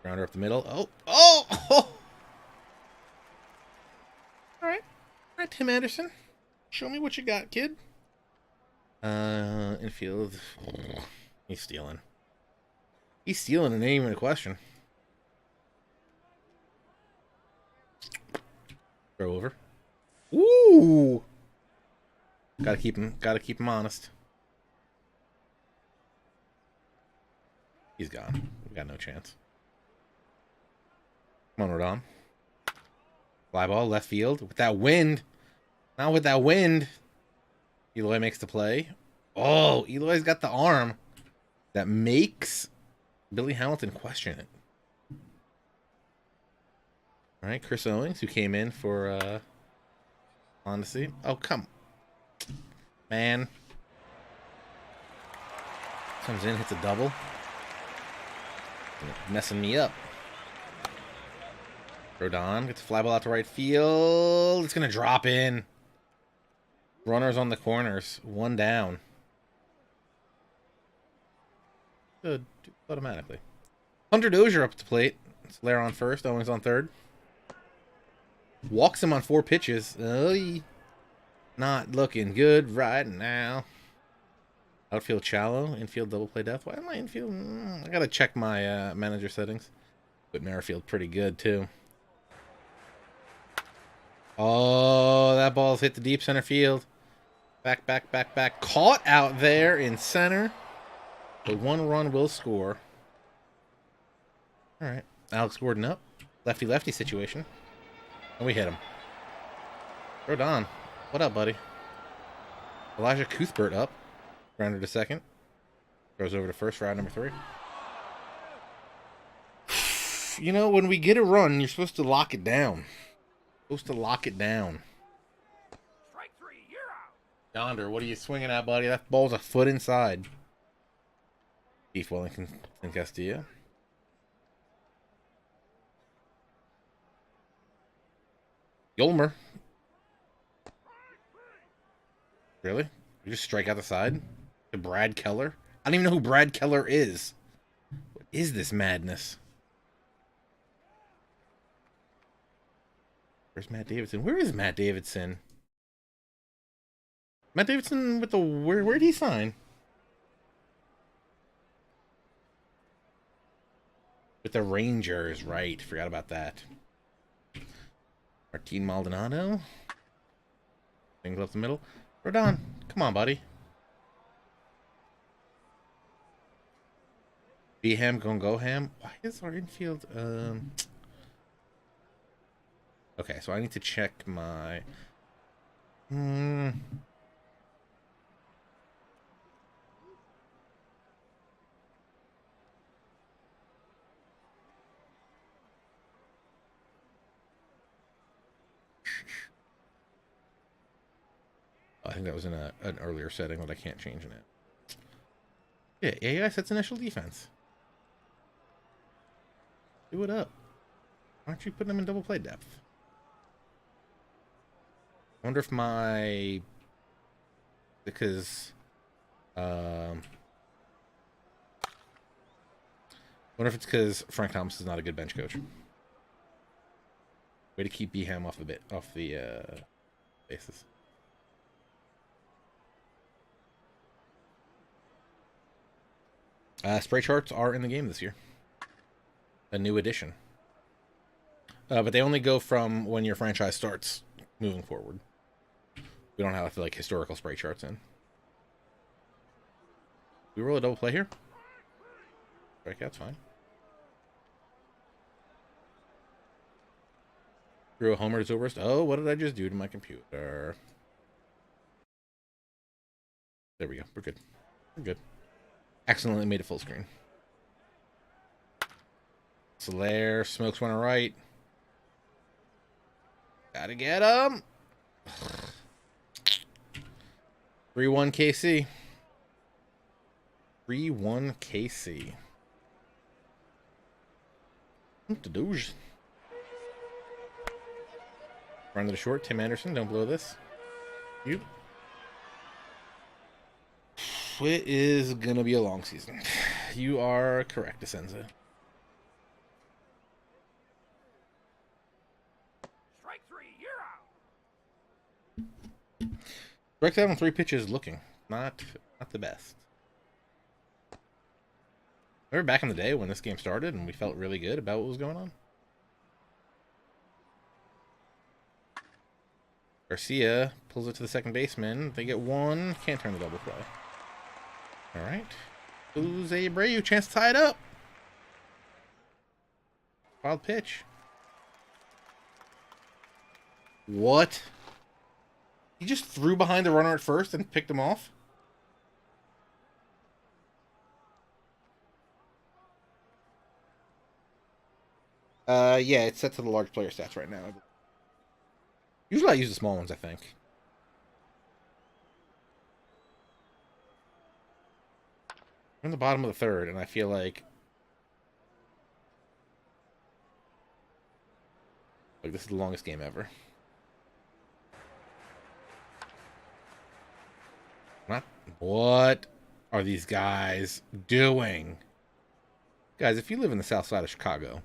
Grounder up the middle. Oh! Oh! Oh! All right. All right, Tim Anderson. Show me what you got, kid. Infield. Oh, he's stealing. He's stealing, and it ain't even a question. Throw over. Ooh! Gotta keep him honest. He's gone. We got no chance. Come on, Rodon. Fly ball, left field. With that wind. Not with that wind. Eloy makes the play. Oh, Eloy's got the arm. that makes Billy Hamilton question it. All right, Chris Owings, who came in for Honesty. Oh, come. Man. Comes in, hits a double. Messing me up. Rodon gets a fly ball out to right field. It's going to drop in. Runners on the corners. One down. Good. Automatically. Hunter Dozier up at the plate. Slayer on first. Owens on third. Walks him on 4 pitches. Oy. Not looking good right now. Outfield shallow. Infield double play depth. Why am I infield? I got to check my manager settings. But Merrifield pretty good too. Oh, that ball's hit the deep center field. Back, back, back, back. Caught out there in center. The 1 run will score. All right. Alex Gordon up. Lefty-lefty situation. And we hit him. Rodon. What up, buddy? Elijah Cuthbert up. Grounder to second. Goes over to first for out number 3. You know, when we get a run, you're supposed to lock it down. Supposed to lock it down. Strike 3, you're out. Yonder, what are you swinging at, buddy? That ball's a foot inside. Keith Wellington and Castillo. Yolmer. Really? You just strike out the side? To Brad Keller? I don't even know who Brad Keller is. What is this madness? Where's Matt Davidson? Where is Matt Davidson? Matt Davidson with the... Where'd he sign? With the Rangers, right. Forgot about that. Martin Maldonado. Things up the middle. Rodon, come on, buddy. B-Ham, Go-Ham. Why is our infield... Okay, so I need to check my... Oh, I think that was in an earlier setting that I can't change in it. Yeah, AI sets initial defense. Do it up. Why aren't you putting them in double play depth? I wonder if my... Because... wonder if it's because Frank Thomas is not a good bench coach. Way to keep B-Ham off the bases. Spray charts are in the game this year. A new addition. But they only go from when your franchise starts moving forward. We don't have like historical spray charts in. We roll a double play here. Strikeout's fine. Threw a homer to Zobrist. Oh, what did I just do to my computer? There we go. We're good. We're good. Accidentally made it full screen. Soler smokes one to right. Gotta get him. 3-1 KC. 3-1 KC. The douche. Run to the short. Tim Anderson. Don't blow this. You. It is gonna be a long season. You are correct, Asenza. Strike 3, you're out. Strike out on 3 pitches looking. Not the best. Remember back in the day when this game started and we felt really good about what was going on? Garcia pulls it to the second baseman. They get 1. Can't turn the double play. All right. Jose Abreu, chance to tie it up. Wild pitch. What? He just threw behind the runner at first and picked him off? Yeah, it's set to the large player stats right now. Usually I use the small ones, I think. We're in the bottom of the third, and I feel like this is the longest game ever. Not what are these guys doing? Guys, if you live in the south side of Chicago,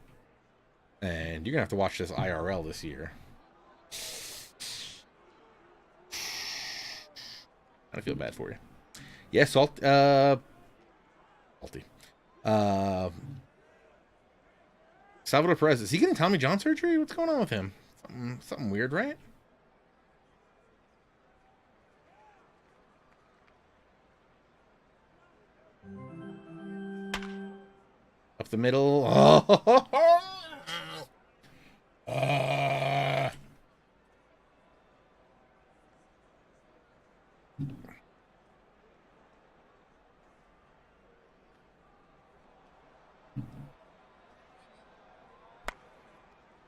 and you're gonna have to watch this IRL this year, I feel bad for you. Yeah, salty. Salvador Perez, is he getting Tommy John surgery? What's going on with him? Something weird, right? Up the middle.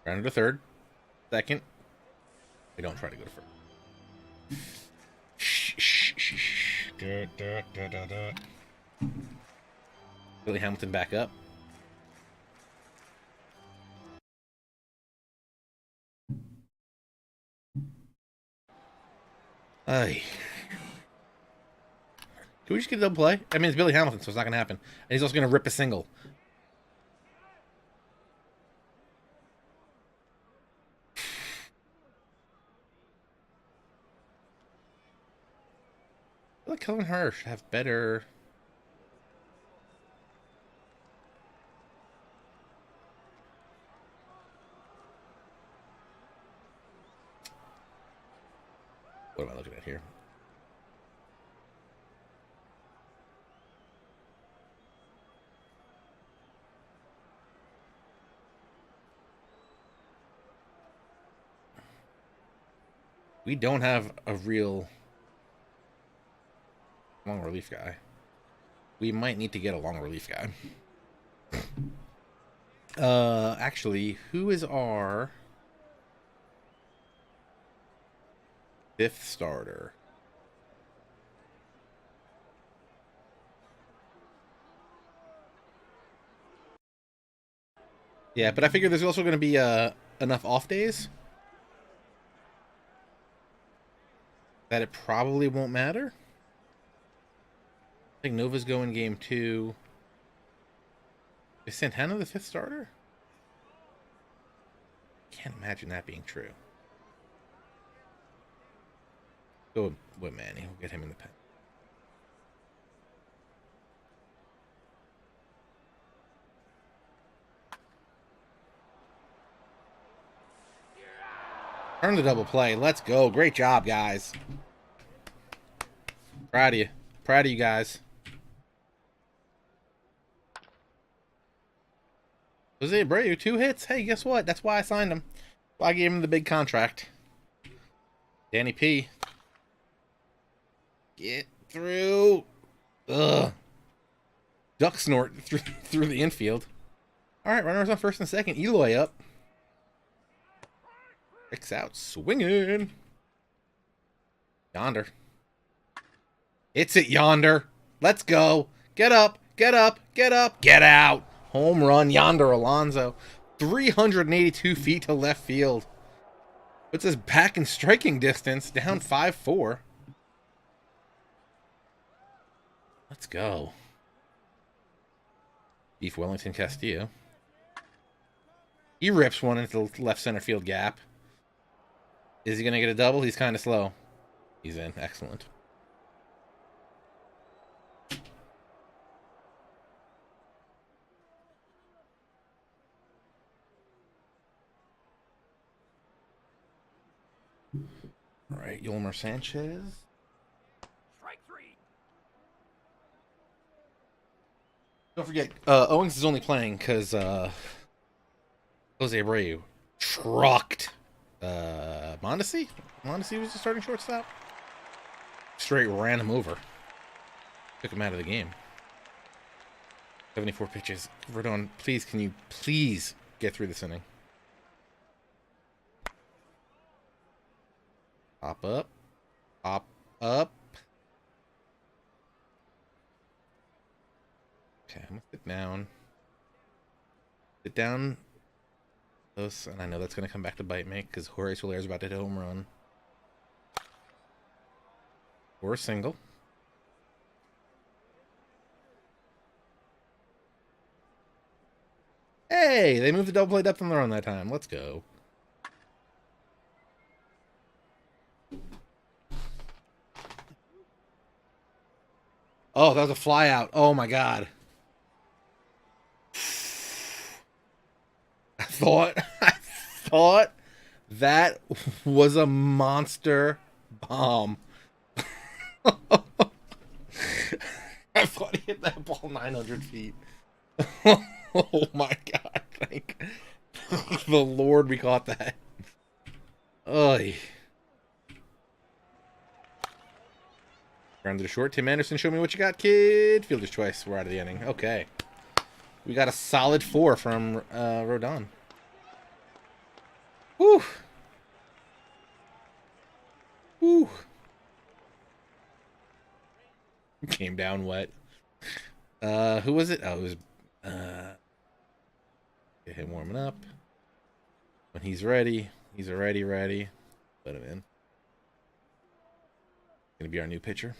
Rounded to third. Second. We don't try to go to first. Billy Hamilton back up. Ay. Can we just get a double play? I mean, it's Billy Hamilton, so it's not going to happen. And he's also going to rip a single. I feel like Kelvin Harsh should have better. What am I looking at here? We don't have a real long relief guy. We might need to get a long relief guy. Actually, who is our fifth starter? Yeah, but I figure there's also going to be enough off days that it probably won't matter. I think Nova's going game 2. Is Santana the fifth starter? Can't imagine that being true. Go with Manny. We'll get him in the pen. Turn the double play. Let's go. Great job, guys. Proud of you. Proud of you guys. Jose Abreu, 2 hits. Hey, guess what? That's why I signed him. Why I gave him the big contract. Danny P. Get through. Ugh. Duck snort through the infield. All right, runners on first and second. Eloy up. Kicks out. Swinging. Yonder. It's it, Yonder. Let's go. Get up. Get up. Get up. Get out. Home run. Yonder Alonso. 382 feet to left field. Puts us back in striking distance. Down 5-4. Let's go. Beef Wellington Castillo. He rips one into the left center field gap. Is he going to get a double? He's kind of slow. He's in. Excellent. All right, Yolmer Sanchez. Strike 3. Don't forget, Owens is only playing because Jose Abreu trucked Mondesi. Mondesi was the starting shortstop. Straight ran him over. Took him out of the game. 74 pitches. Verdon, please, can you please get through this inning. Pop up. Pop up. Okay, I'm gonna sit down. Sit down. Close, and I know that's gonna come back to bite me because Jorge Soler is about to hit a home run. Or a single. Hey, they moved the double play depth on the run that time. Let's go. Oh, that was a fly out. Oh my god. I thought that was a monster bomb. I thought he hit that ball 900 feet. Oh my god. Thank the Lord we caught that. Oy. Ground to the short. Tim Anderson, show me what you got, kid. Fielder's choice. We're out of the inning. Okay. We got a solid 4 from Rodon. Whew. Whew. Came down wet. Who was it? Oh, it was get him warming up. When he's ready, he's already ready. Put him in. Gonna be our new pitcher.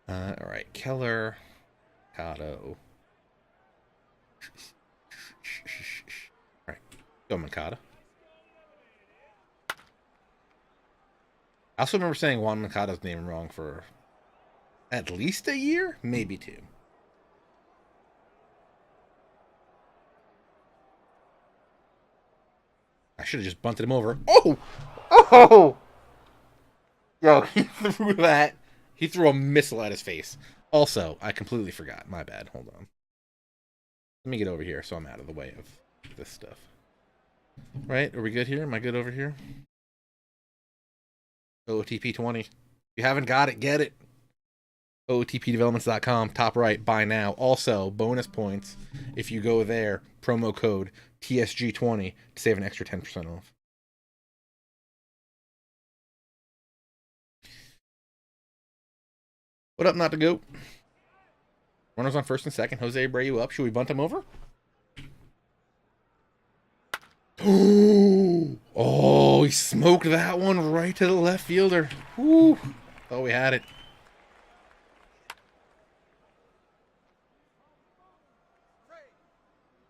All right, Keller, Mikado. All right, go Mikado. I also remember saying Juan Mikado's name wrong for at least a year, maybe 2. I should have just bunted him over. Oh! Oh! Yo, he threw that. He threw a missile at his face. Also, I completely forgot. My bad. Hold on. Let me get over here so I'm out of the way of this stuff. Right? Are we good here? Am I good over here? OOTP 20. If you haven't got it, get it. OOTPdevelopments.com. Top right. Buy now. Also, bonus points if you go there. Promo code TSG20 to save an extra 10% off. What up, not to goat? Runners on first and second. Jose Abreu up. Should we bunt him over? Oh, he smoked that one right to the left fielder. Woo. Thought we had it.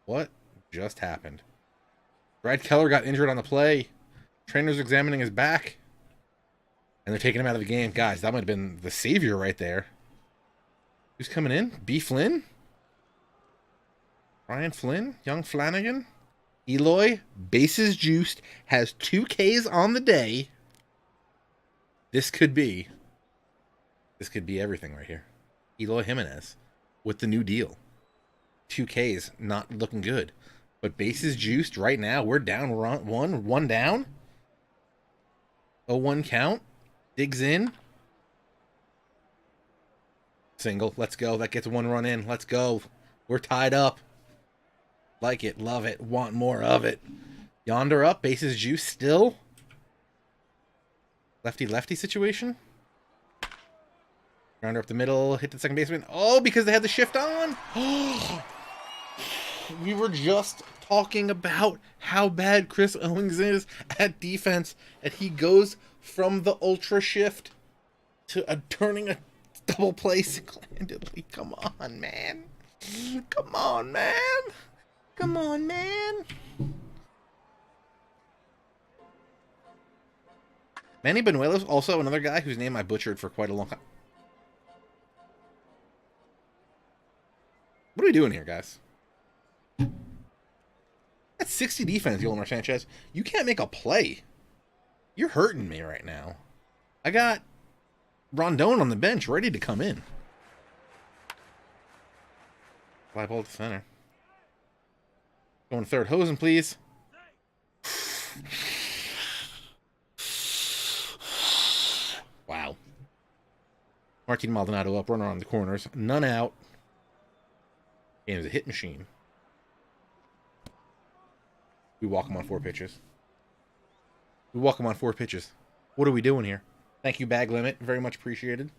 What just happened? Brad Keller got injured on the play. Trainer's examining his back. And they're taking him out of the game. Guys, that might have been the savior right there. Who's coming in? B. Flynn? Ryan Flynn? Young Flanagan? Eloy, bases juiced, has 2 Ks on the day. This could be everything right here. Eloy Jimenez with the new deal. 2 Ks, not looking good. But bases juiced right now. We're down one down. 0-1 count. Digs in. Single. Let's go. That gets 1 run in. Let's go. We're tied up. Like it. Love it. Want more of it. Yonder up. Bases juice still. Lefty-lefty situation. Grounder up the middle. Hit the second baseman. Oh, because they had the shift on. We were just talking about how bad Chris Owings is at defense. And he goes from the ultra shift to turning a double play single-handedly. Come on, man. Come on, man. Come on, man. Manny Benuelos, also another guy whose name I butchered for quite a long time. What are we doing here, guys? That's 60 defense, Yolmer Sanchez. You can't make a play. You're hurting me right now. I got Rondon on the bench ready to come in. Fly ball to center. Going third. Hosen, please. Wow. Martin Maldonado up, runner on the corners. None out. Game is a hit machine. We walk him on 4 pitches. We walk him on 4 pitches. What are we doing here? Thank you, Bag Limit. Very much appreciated.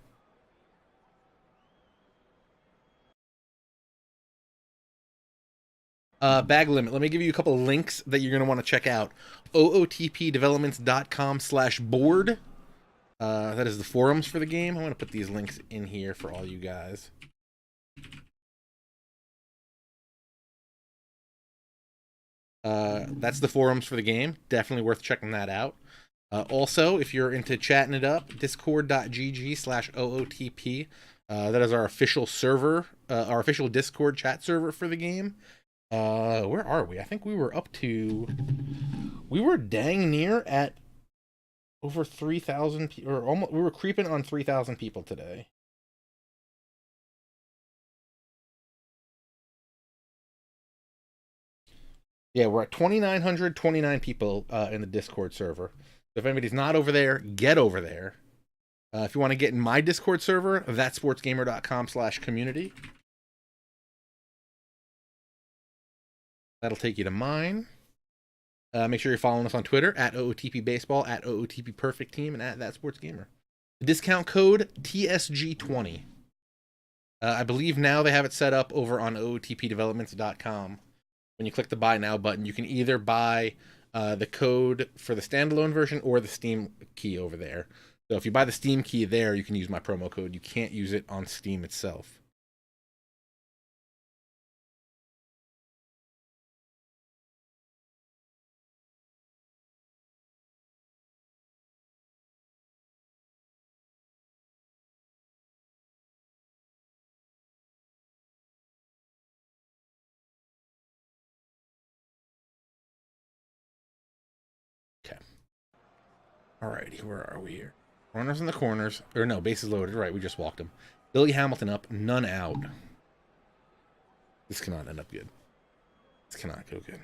Bag Limit. Let me give you a couple of links that you're going to want to check out. ootpdevelopments.com/board. That is the forums for the game. I'm going to put these links in here for all you guys. That's the forums for the game. Definitely worth checking that out. Also, if you're into chatting it up, discord.gg/OOTP. That is our official server, our official Discord chat server for the game. Where are we? I think we were up to... We were dang near at over 3,000, or almost, we were creeping on 3,000 people today. Yeah, we're at 2,929 people in the Discord server. So if anybody's not over there, get over there. If you want to get in my Discord server, thatsportsgamer.com/community. That'll take you to mine. Make sure you're following us on Twitter at OOTPBaseball, at OOTPPerfectTeam, and at ThatSportsGamer. The discount code TSG20. I believe now they have it set up over on OOTPdevelopments.com. When you click the Buy Now button, you can either buy the code for the standalone version or the Steam key over there. So if you buy the Steam key there, you can use my promo code. You can't use it on Steam itself. Alrighty, where are we here? Runners in the corners. Or no, bases loaded. Right, we just walked him. Billy Hamilton up, none out. This cannot end up good. This cannot go good.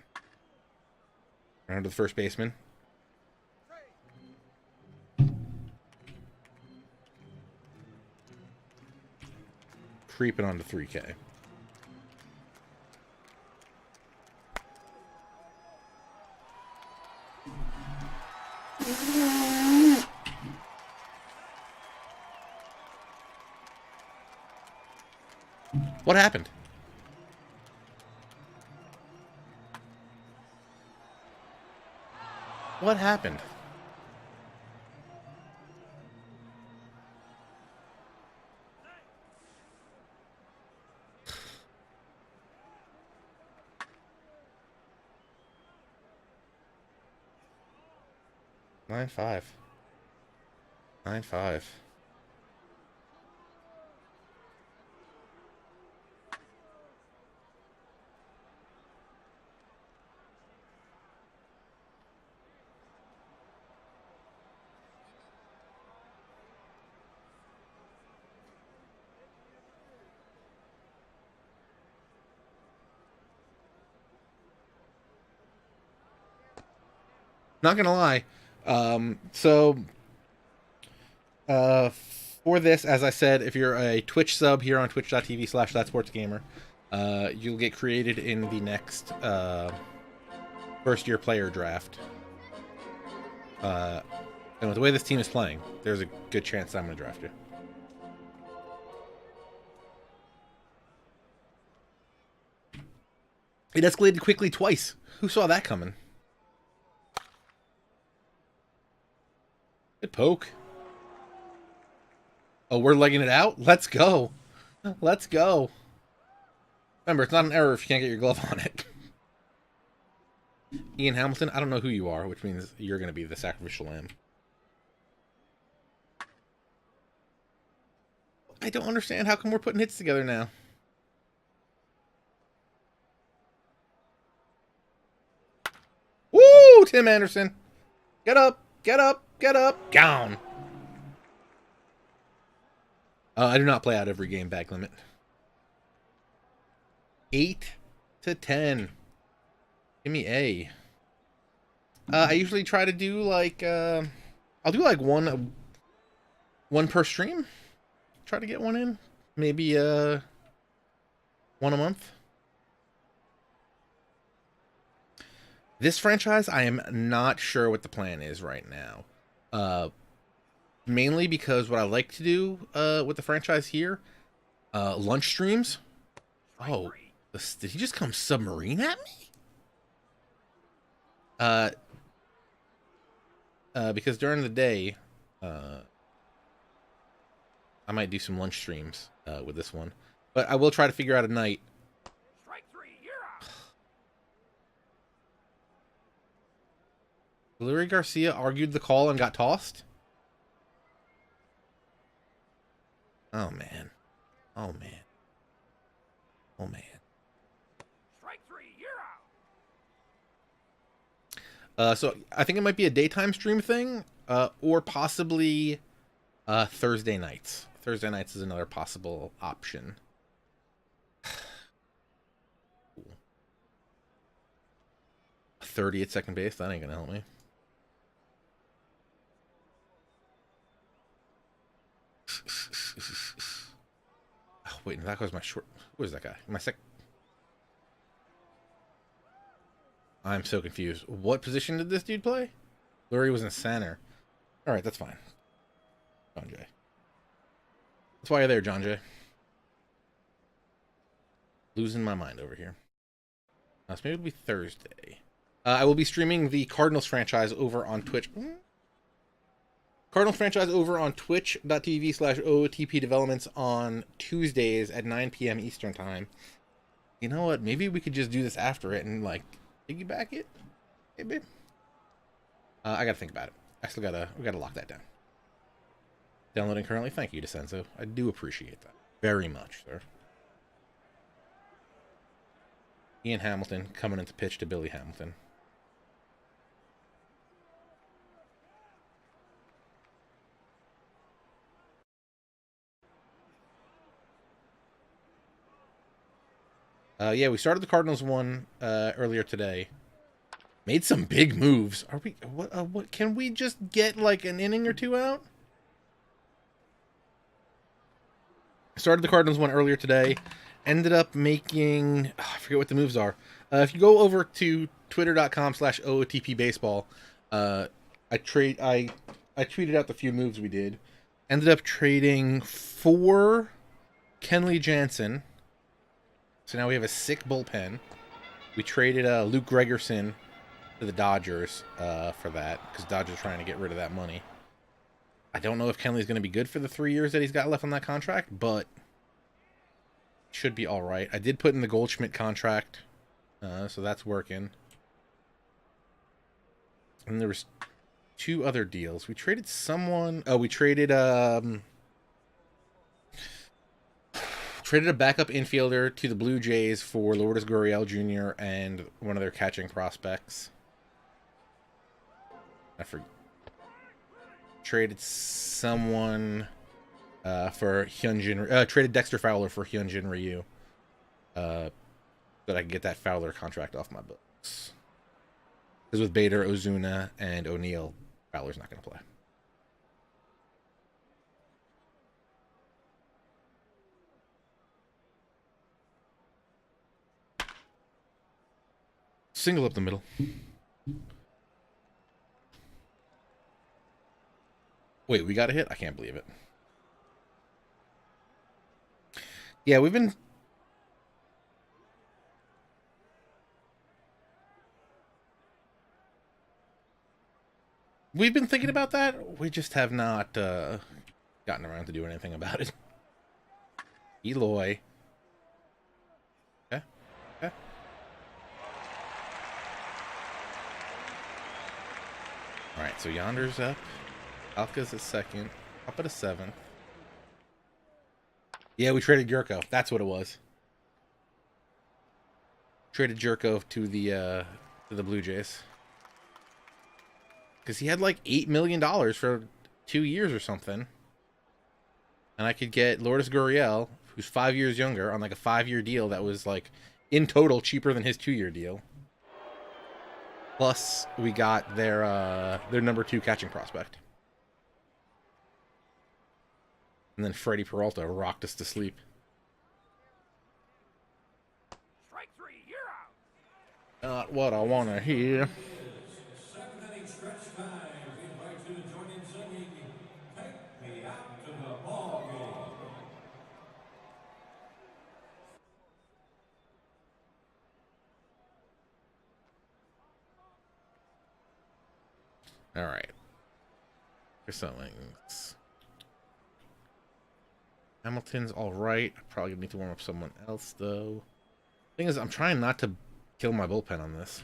Round to the first baseman. Creeping onto 3K. What happened? What happened? Nine five. 9-5. Not gonna lie. For this, as I said, if you're a Twitch sub here on twitch.tv/thatsportsgamer, you'll get created in the next first-year player draft. And with the way this team is playing, there's a good chance that I'm going to draft you. It escalated quickly twice. Who saw that coming? Good poke. Oh, we're legging it out? Let's go. Let's go. Remember, it's not an error if you can't get your glove on it. Ian Hamilton, I don't know who you are, which means you're going to be the sacrificial lamb. I don't understand. How come we're putting hits together now? Woo! Tim Anderson. Get up. Get up. Get up. Down. I do not play out every game. Back limit. 8-10. Give me A. I usually try to do like I'll do like one per stream. Try to get one in. Maybe one a month. This franchise, I am not sure what the plan is right now. Mainly because what I like to do with the franchise here, lunch streams. Oh, did he just come submarine at me? Because during the day, I might do some lunch streams with this one, but I will try to figure out a night. Strike 3, you're out. Lurie Garcia argued the call and got tossed. Oh man, oh man, oh man. Strike 3, you're out. So I think it might be a daytime stream thing, or possibly Thursday nights. Thursday nights is another possible option. 30 at second base, that ain't gonna help me. Oh, wait, that was my short. Who is that guy? My sec. I'm so confused. What position did this dude play? Lurie was in center. All right, that's fine. John Jay. That's why you're there, John Jay. Losing my mind over here. So maybe it'll be Thursday. I will be streaming the Cardinals franchise over on Twitch. Cardinals franchise over on twitch.tv/OOTP developments on Tuesdays at 9 p.m. Eastern time. You know what? Maybe we could just do this after it and like piggyback it. Maybe. I gotta think about it. We gotta lock that down. Downloading currently. Thank you, DeCenzo. I do appreciate that very much, sir. Ian Hamilton coming into pitch to Billy Hamilton. Yeah, we started the Cardinals one earlier today. Made some big moves. Are we? What? Can we just get like an inning or two out? Started the Cardinals one earlier today. Ended up making. Oh, I forget what the moves are. If you go over to twitter.com/OOTP baseball, I tweeted out the few moves we did. Ended up trading for Kenley Jansen. So now we have a sick bullpen. We traded Luke Gregerson to the Dodgers for that, because Dodgers are trying to get rid of that money. I don't know if Kenley's going to be good for the 3 years that he's got left on that contract, but should be all right. I did put in the Goldschmidt contract, so that's working. And there was 2 other deals. We traded someone. Oh, we traded a backup infielder to the Blue Jays for Lourdes Gurriel Jr. and one of their catching prospects. I forget. Traded someone for Hyunjin. Traded Dexter Fowler for Hyunjin Ryu. So that I can get that Fowler contract off my books. Because with Bader, Ozuna, and O'Neal, Fowler's not going to play. Single up the middle. Wait, we got a hit? I can't believe it. Yeah, we've been thinking about that. We just have not gotten around to doing anything about it. Eloy. Okay. Okay. Alright, so Yonder's up. Alka's at second. Up at a 7th. Yeah, we traded Yurko. That's what it was. Traded Yurko to the Blue Jays. Because he had like $8 million for 2 years or something. And I could get Lourdes Gurriel, who's 5 years younger, on like a 5-year deal that was like, in total, cheaper than his 2-year deal. Plus, we got their number 2 catching prospect. And then Freddie Peralta rocked us to sleep. Strike 3, you're out. Not what I want to hear. Seventh inning stretch time. We invite you to join in singing "Take Me Out to the Ball Game." All right. Here's some things. Hamilton's all right. Probably gonna need to warm up someone else though. Thing is, I'm trying not to kill my bullpen on this.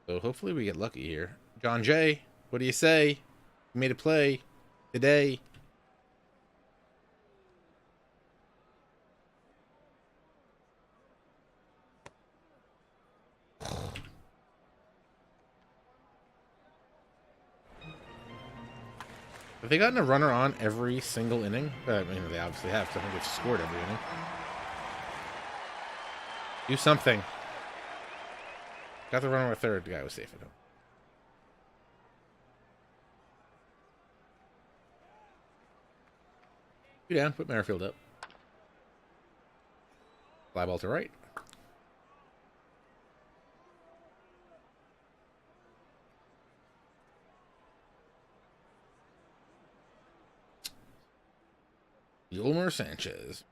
So hopefully we get lucky here. John Jay, what do you say? You made a play today. Have they gotten a runner on every single inning? I mean, they obviously have, because I think they've scored every inning. Do something. Got the runner on third. The guy was safe at home. Two down. Put Merrifield up. Fly ball to right. Yolmer Sanchez.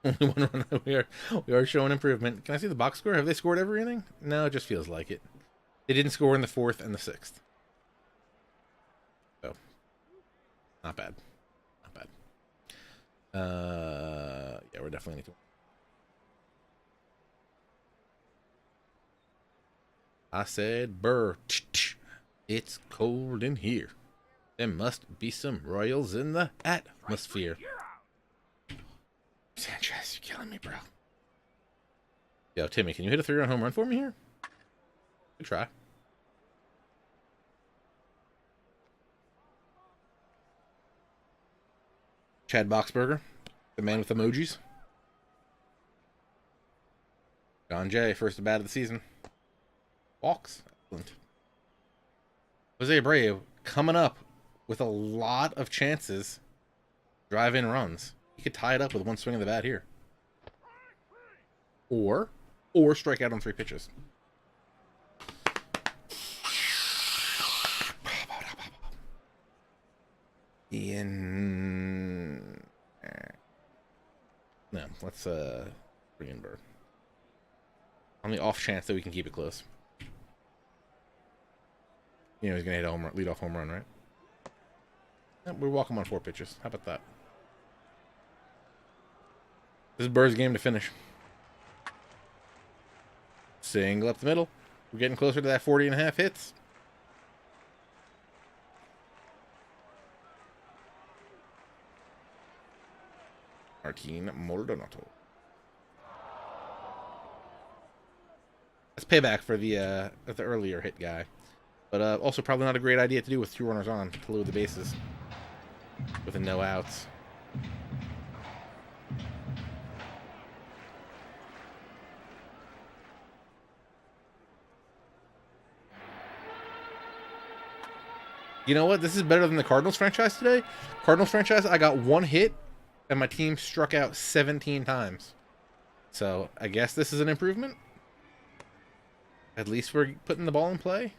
Only one run. We are showing improvement. Can I see the box score? Have they scored every inning? No, it just feels like it. They didn't score in the 4th and the 6th. So, not bad. Not bad. Yeah, we're definitely need to. I said, "Burr, it's cold in here. There must be some royals in the atmosphere." You're out. Sanchez, you're killing me, bro. Yo, Timmy, can you hit a 3-run home run for me here? Good try. Chad Boxberger, the man with emojis. John Jay, first at bat of the season. Walks. Excellent. Jose Abreu coming up with a lot of chances. Drive-in runs. He could tie it up with one swing of the bat here. Or strike out on 3 pitches. Ian. No, let's bring in Burr. On the off chance that we can keep it close. You know he's gonna hit a home run, lead off home run, right? Yeah, we're walking on 4 pitches. How about that? This is Burr's game to finish. Single up the middle. We're getting closer to that 40.5 hits. Martin Maldonado. That's payback for the earlier hit guy. But also probably not a great idea to do with 2 runners on to load the bases. With a no outs. You know what? This is better than the Cardinals franchise today. Cardinals franchise, I got 1 hit, and my team struck out 17 times. So, I guess this is an improvement. At least we're putting the ball in play.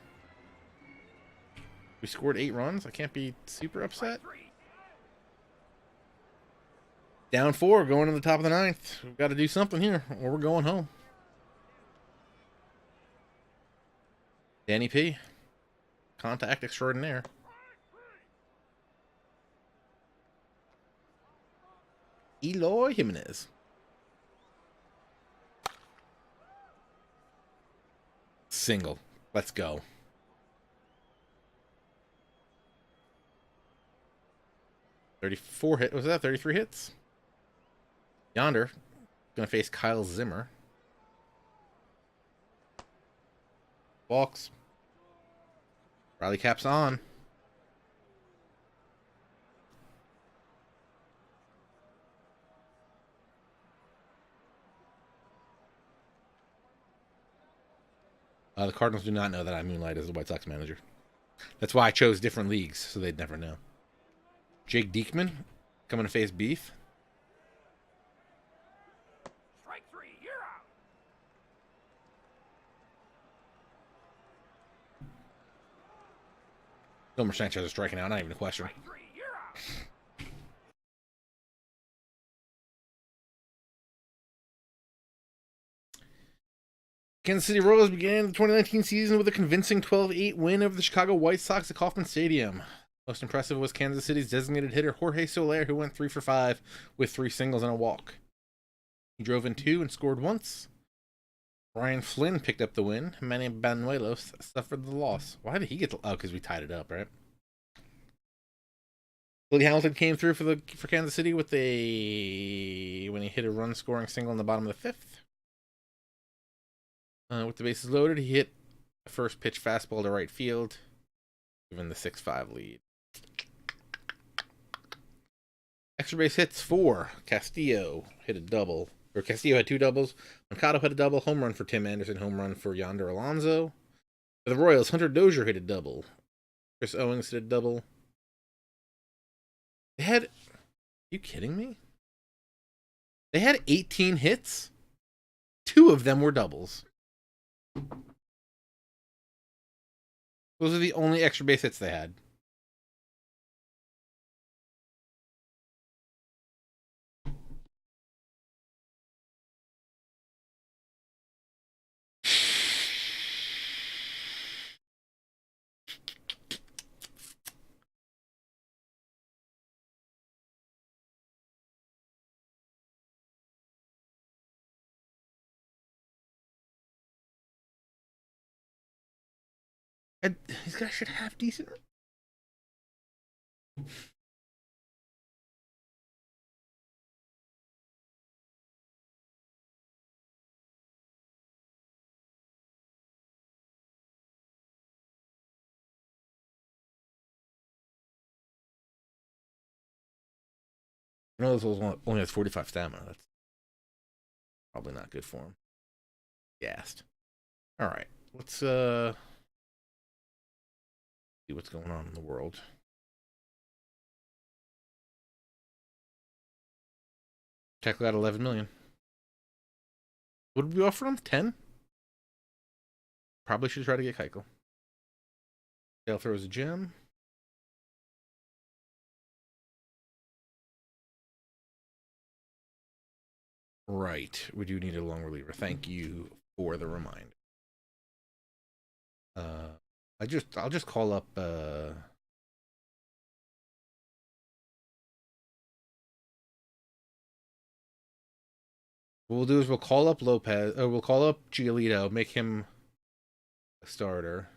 We scored 8 runs. I can't be super upset. Down 4, going to the top of the 9th. We've got to do something here, or we're going home. Danny P. Contact extraordinaire. Eloy Jimenez. Single. Let's go. 34 hit. Was that 33 hits? Yonder. Gonna face Kyle Zimmer. Walks. Riley caps on. The Cardinals do not know that I moonlight as the White Sox manager. That's why I chose different leagues, so they'd never know. Jake Diekman coming to face Beef. Strike three, you're out. Gilmer Sanchez is striking out, not even a question. Strike three, you're out. Kansas City Royals began the 2019 season with a convincing 12-8 win over the Chicago White Sox at Kauffman Stadium. Most impressive was Kansas City's designated hitter Jorge Soler, who went 3 for 5 with 3 singles and a walk. He drove in 2 and scored once. Ryan Flynn picked up the win. Manny Banuelos suffered the loss. Why did he get the... Oh, because we tied it up, right? Willie Hamilton came through for Kansas City with when he hit a run-scoring single in the bottom of the 5th. With the bases loaded, he hit the first pitch fastball to right field, giving the 6-5 lead. Extra base hits for Castillo. Hit a double. Or Castillo had 2 doubles. Mercado had a double. Home run for Tim Anderson. Home run for Yonder Alonso. For the Royals, Hunter Dozier hit a double. Chris Owings hit a double. They had... Are you kidding me? They had 18 hits. 2 of them were doubles. Those are the only extra base hits they had. And these guys should have decent... No, this only has 45 stamina. That's probably not good for him. Gassed. All right, let's see what's going on in the world. Keuchel got 11 million. What did we offer him? 10? Probably should try to get Keuchel. Dale throws a gem. Right, we do need a long reliever. Thank you for the reminder. I'll just call up what we'll do is we'll call up Lopez, or we'll call up Giolito, make him a starter.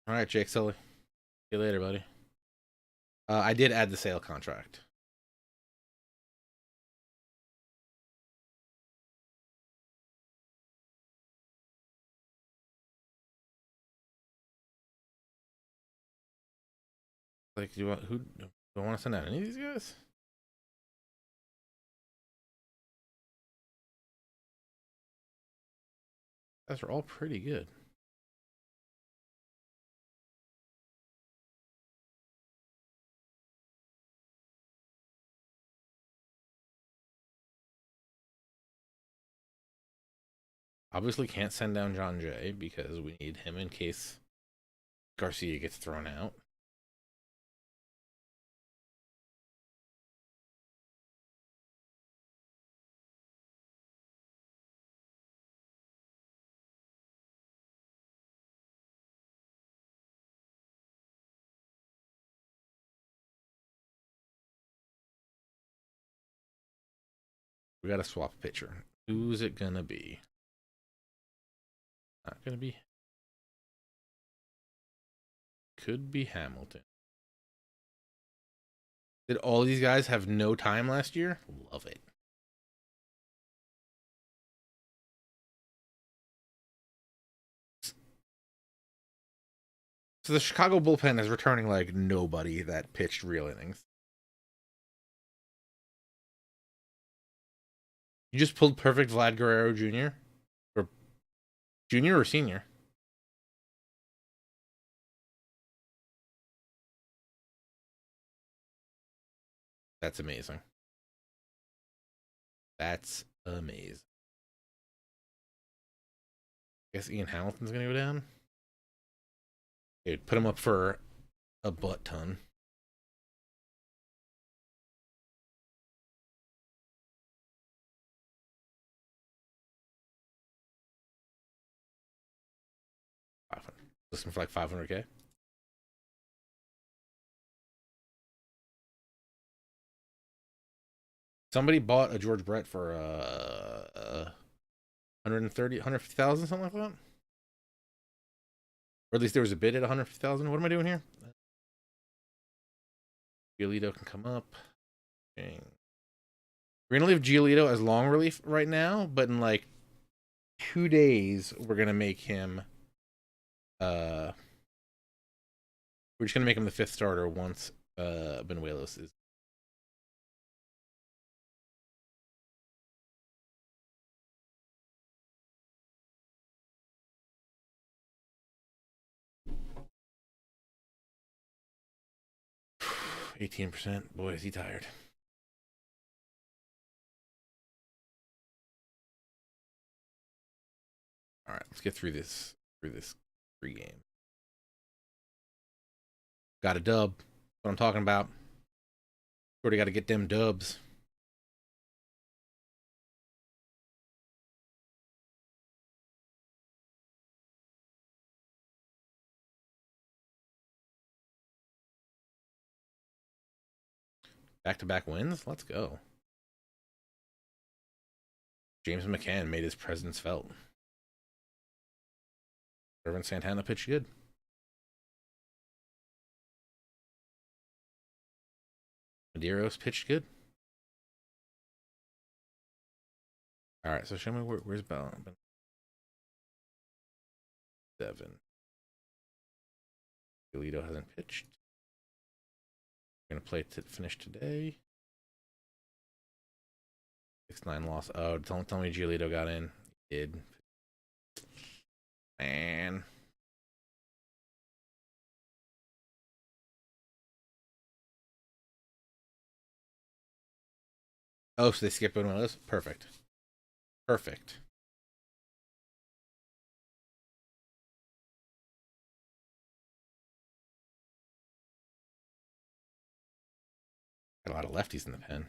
All right, Jake Sully. See you later, buddy. I did add the sale contract. Like, do I want to send out any of these guys? Guys are all pretty good. Obviously can't send down John Jay because we need him in case Garcia gets thrown out. We gotta swap a pitcher. Who's it gonna be? Not gonna be. Could be Hamilton. Did all these guys have no time last year? Love it. So the Chicago bullpen is returning like nobody that pitched real innings. You just pulled perfect Vlad Guerrero Jr. or junior or senior? That's amazing. That's amazing. I guess Ian Hamilton's gonna go down. Dude, put him up for a butt ton. Listen for like 500K. Somebody bought a George Brett for 130, 150,000, something like that. Or at least there was a bid at 150,000. What am I doing here? Giolito can come up. Dang. We're gonna leave Giolito as long relief right now, but in like 2 days, we're gonna make him. We're just gonna make him the 5th starter once Benuelos is. %. Boy, is he tired. All right, let's get through this pregame. Got a dub. That's what I'm talking about. Already got to get them dubs. Back-to-back wins? Let's go. James McCann made his presence felt. Irvin Santana pitched good. Medeiros pitched good. All right, so show me where's Bell. 7. Giolito hasn't pitched. We're gonna play to finish today. 6-9 loss. Oh, don't tell me Giolito got in. He did. Man. Oh, so they skipped one of those? Perfect. Perfect. Got a lot of lefties in the pen.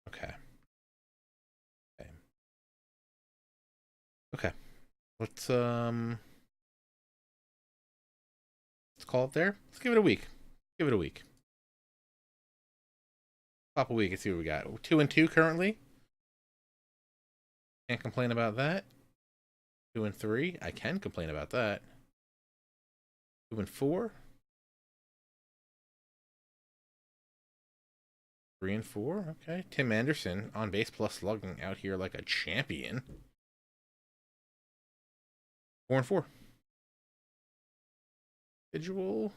Okay. Okay. Let's call it there. Let's give it a week. Give it a week. Pop a week and see what we got. 2-2 currently. Can't complain about that. 2-3. I can complain about that. 2-4. 3-4. Okay. Tim Anderson on base plus slugging out here like a champion. 4-4. Individual.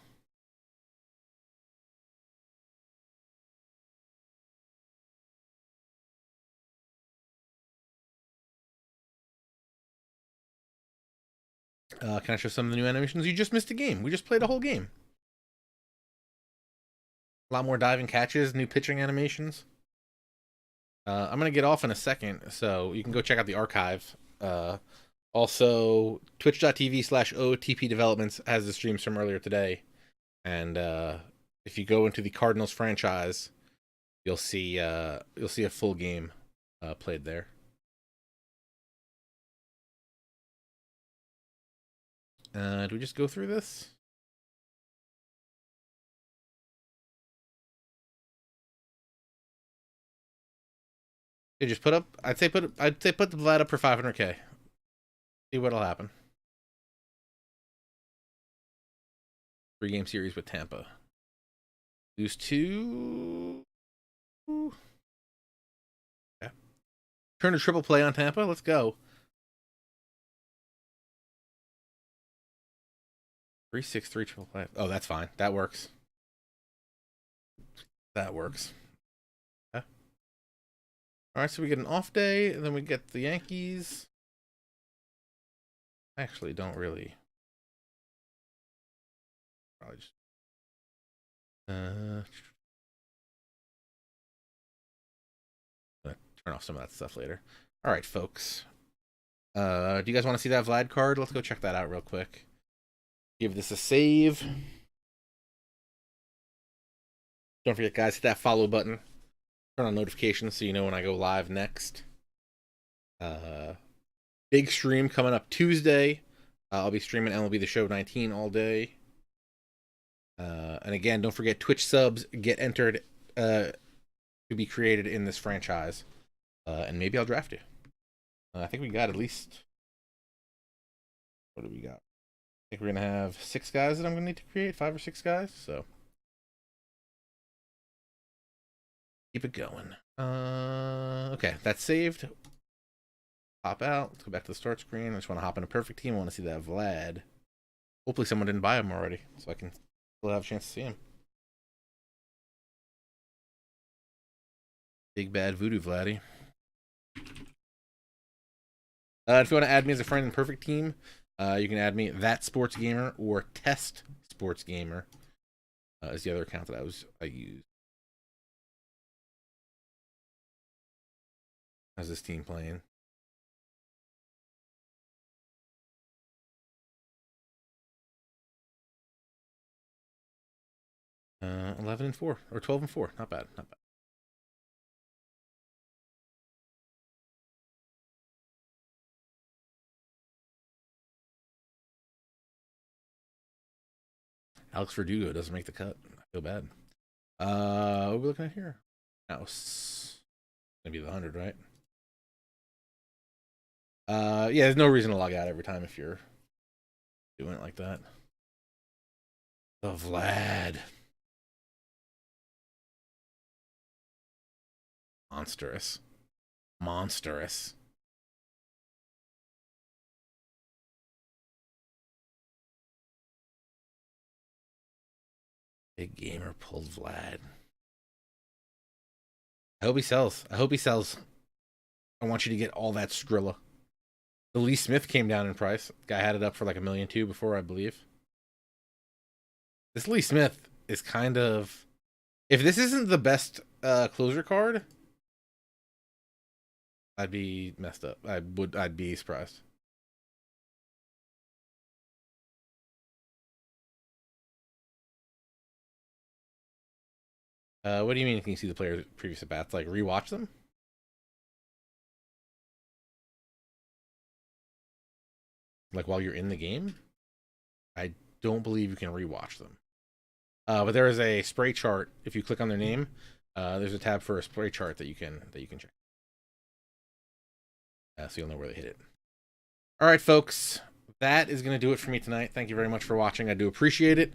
Can I show some of the new animations? You just missed a game. We just played a whole game. A lot more diving catches, new pitching animations. I'm going to get off in a second, so you can go check out the archive. Also, twitch.tv/OOTP Developments has the streams from earlier today. And if you go into the Cardinals franchise, you'll see a full game played there. Do we just go through this? You just put up. I'd say put the Vlad up for 500K. See what'll happen. 3-game series with Tampa. Lose 2. Yeah. Turn to triple play on Tampa. Let's go. 363 555. Oh, that's fine. That works. That works. Okay. All right, so we get an off day, and then we get the Yankees. I actually don't really. Probably just. Turn off some of that stuff later. All right, folks. Do you guys want to see that Vlad card? Let's go check that out real quick. Give this a save. Don't forget, guys, hit that follow button. Turn on notifications so you know when I go live next. Big stream coming up Tuesday. I'll be streaming MLB The Show 19 all day. And again, don't forget, Twitch subs get entered to be created in this franchise. And maybe I'll draft you. I think we got at least... What do we got? I think we're going to have 6 guys that I'm going to need to create. 5 or 6 guys, so... Keep it going. Okay, that's saved. Pop out. Let's go back to the start screen. I just want to hop in a perfect team. I want to see that Vlad. Hopefully someone didn't buy him already, so I can still have a chance to see him. Big bad voodoo Vladdy. If you want to add me as a friend in Perfect Team, you can add me That Sports Gamer or Test Sports Gamer is the other account that I use. How's this team playing? Uh, 11-4 or 12-4. Not bad. Not bad. Alex Verdugo doesn't make the cut. I feel bad. What are we looking at here? House. Gonna be the 100, right? Yeah, there's no reason to log out every time if you're doing it like that. The Vlad. Monstrous. Monstrous. Big gamer pulled Vlad. I hope he sells. I hope he sells. I want you to get all that Skrilla. The Lee Smith came down in price. Guy had it up for like $1.2 million before, I believe. This Lee Smith is kind of... If this isn't the best closer card, I'd be messed up. I'd be surprised. What do you mean? Can you see the player's previous at bats? Like rewatch them? Like while you're in the game? I don't believe you can rewatch them. But there is a spray chart. If you click on their name, there's a tab for a spray chart that you can check. So you'll know where they hit it. All right, folks. That is going to do it for me tonight. Thank you very much for watching. I do appreciate it.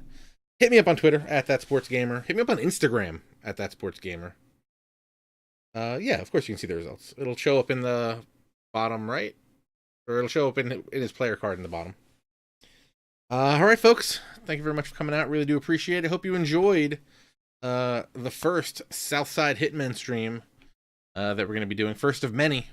Hit me up on Twitter at ThatSportsGamer. Hit me up on Instagram at ThatSportsGamer. Yeah, of course you can see the results. It'll show up in the bottom right, or it'll show up in his player card in the bottom. All right, folks. Thank you very much for coming out. Really do appreciate it. Hope you enjoyed the first Southside Hitmen stream that we're going to be doing. First of many.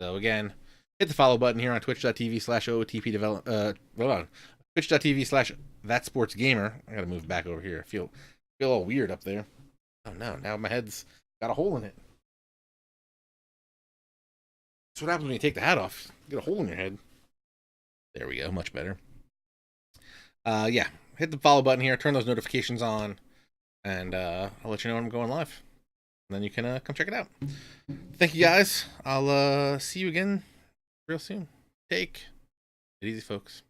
So again, hit the follow button here on twitch.tv/OOTP develop. Hold on. Twitch.tv/ThatSportsGamer. I gotta move back over here. I feel all weird up there. Oh no, now my head's got a hole in it. That's what happens when you take the hat off. You get a hole in your head. There we go, much better. Yeah, hit the follow button here, turn those notifications on, and I'll let you know when I'm going live. And then you can come check it out. Thank you guys. I'll see you again real soon. Take it easy, folks.